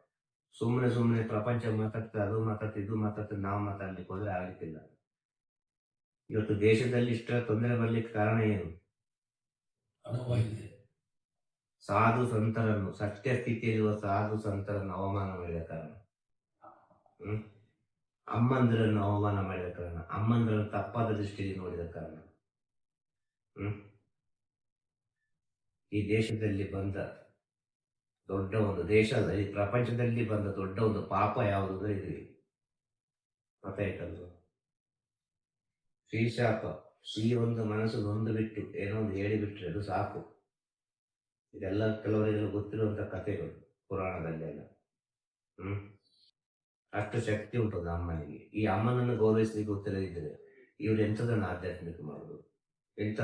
ಸುಮ್ಮನೆ ಪ್ರಪಂಚ ಮಾತಾಡ್ತದೆ, ಅದು ಮಾತಾಡ್ತದೆ, ಇದು ಮಾತಾಡ್ತದೆ, ನಾವು ಮಾತಾಡ್ಲಿಕ್ಕೆ ಹೋದ್ರೆ ಆಗ್ಲಿಕ್ಕಿಲ್ಲ. ಇವತ್ತು ದೇಶದಲ್ಲಿ ಇಷ್ಟ ತೊಂದರೆ ಬರ್ಲಿಕ್ಕೆ ಕಾರಣ ಏನು? ಅನುಭವ ಇದೆ. ಸಾಧು ಸಂತರನ್ನು, ಸತ್ಯ ಸ್ಥಿತಿಯಲ್ಲಿರುವ ಸಾಧು ಸಂತರನ್ನು ಅವಮಾನ ಮಾಡಿದ ಕಾರಣ, ಅಮ್ಮಂದಿರನ್ನು ಅವಮಾನ ಮಾಡಿದ ಕಾರಣ, ಅಮ್ಮಂದಿರನ್ನು ತಪ್ಪಾದ ದೃಷ್ಟಿಯಲ್ಲಿ ನೋಡಿದ ಕಾರಣ, ಈ ದೇಶದಲ್ಲಿ ಬಂದ ದೊಡ್ಡ ಒಂದು ಈ ಪ್ರಪಂಚದಲ್ಲಿ ಬಂದ ದೊಡ್ಡ ಒಂದು ಪಾಪ ಯಾವುದಂದ್ರೆ ಇದು. ಗೊತ್ತಾಯ್ತಲ್ವ? ಶ್ರೀಶಾಪ, ಶ್ರೀ ಒಂದು ಮನಸ್ಸು ನೊಂದು ಬಿಟ್ಟು ಏನೋ ಒಂದು ಹೇಳಿಬಿಟ್ರೆ ಅದು ಸಾಕು. ಇದೆಲ್ಲ ಕೆಲವರಿಗೆಲ್ಲ ಗೊತ್ತಿರುವಂತ ಕಥೆಗಳು ಪುರಾಣದಲ್ಲೆಲ್ಲ. ಅಷ್ಟು ಶಕ್ತಿ ಉಂಟು ಒಂದು ಅಮ್ಮನಿಗೆ. ಈ ಅಮ್ಮನನ್ನು ಗೌರವಿಸಲಿಕ್ಕೆ ಗೊತ್ತಿಲ್ಲದಿದ್ದರೆ ಇವರು ಎಂಥದನ್ನು ಆಧ್ಯಾತ್ಮಿಕ ಮಾಡುದು, ಎಂತ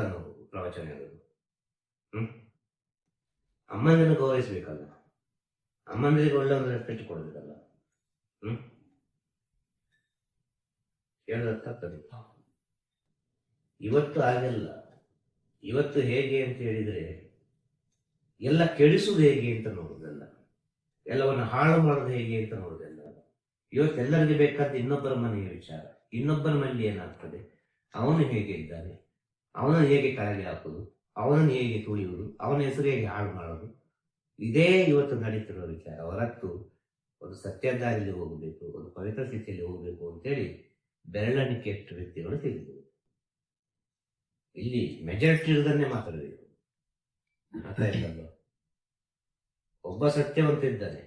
ಪ್ರವಚನ ಹೇಳುದು. ಅಮ್ಮನನ್ನು ಗೌರವಿಸ್ಬೇಕಲ್ಲ, ಅಮ್ಮಂದಿರಿಗೆ ಒಳ್ಳೆ ಒಂದು ರೆಸ್ಪೆಕ್ಟ್ ಕೊಡಬೇಕಲ್ಲ. ಹೇಳೋದಾಗ್ತದೆ. ಇವತ್ತು ಹಾಗೆಲ್ಲ. ಇವತ್ತು ಹೇಗೆ ಅಂತ ಹೇಳಿದ್ರೆ ಎಲ್ಲ ಕೆಡಿಸುವುದು ಹೇಗೆ ಅಂತ ನೋಡುದಲ್ಲ, ಎಲ್ಲವನ್ನು ಹಾಳು ಮಾಡೋದು ಹೇಗೆ ಅಂತ ನೋಡುದಲ್ಲ. ಇವತ್ತು ಎಲ್ಲರಿಗೆ ಬೇಕಾದ ಇನ್ನೊಬ್ಬರ ಮನೆಯ ವಿಚಾರ, ಇನ್ನೊಬ್ಬರ ಮನೆಯಲ್ಲಿ ಏನಾಗ್ತದೆ, ಅವನು ಹೇಗೆ ಇದ್ದಾನೆ, ಅವನನ್ನು ಹೇಗೆ ಕೆಳಗೆ ಹಾಕುದು, ಅವನನ್ನು ಹೇಗೆ ತುಳಿಯುವುದು, ಅವನ ಹೆಸರು ಹೇಗೆ ಹಾಳು ಮಾಡೋದು, ಇದೇ ಇವತ್ತು ನಡೀತಿರೋ ವಿಚಾರ. ಹೊರತು ಒಂದು ಸತ್ಯದಾರಿಯಲ್ಲಿ ಹೋಗಬೇಕು, ಒಂದು ಪವಿತ್ರ ಸ್ಥಿತಿಯಲ್ಲಿ ಹೋಗಬೇಕು ಅಂತೇಳಿ ಬೆರಳಿಕೆ ಎಷ್ಟು ವ್ಯಕ್ತಿಗಳು ತಿಳಿದಿದೆ. ಇಲ್ಲಿ ಮೆಜಾರಿಟಿ ಇರೋದನ್ನೇ ಮಾತಾಡಬೇಕು. ಅರ್ಥ ಆಯ್ತಲ್ಲ? ಒಬ್ಬ ಸತ್ಯವಂತ ಇದ್ದಾನೆ,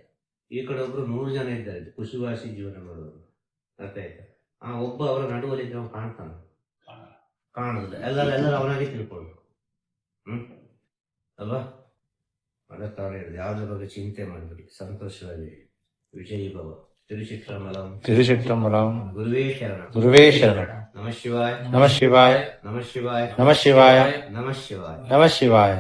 ಈ ಕಡೆ ಒಬ್ರು 100 ಜನ ಇದ್ದಾರೆ ಖುಷಿವಾಸಿ ಜೀವನ ಮಾಡೋರು. ಅರ್ಥ ಆಯ್ತಾ? ಆ ಒಬ್ಬ ಅವರ ನಡುವಲ್ಲಿ ನಾವು ಕಾಣ್ತಾನ, ಕಾಣುದಿಲ್ಲ. ಎಲ್ಲರೂ ಅವನಾಗೆ ತಿಳ್ಕೊಳ್ಳು. ಅಲ್ವಾ? ಅದಕ್ಕೆ ಅವ್ರು ಹೇಳಿದ್ರು, ಯಾವುದ್ರ ಬಗ್ಗೆ ಚಿಂತೆ ಮಾಡಬೇಡಿ, ಸಂತೋಷವಾಗಿ ವಿಜಯೀ ಭವ. ತಿರುಚಿಟ್ಟಂಬಲಂ ಗುರುವೇ ಶರಣ. ಗುರುವೇ ಶರಣ. ನಮಃ ಶಿವಾಯ. ನಮಃ ಶಿವಾಯ. ನಮಃ ಶಿವಾಯ. ನಮಃ ಶಿವಾಯ. ನಮಃ ಶಿವಾಯ. ನಮಃ ಶಿವಾಯ.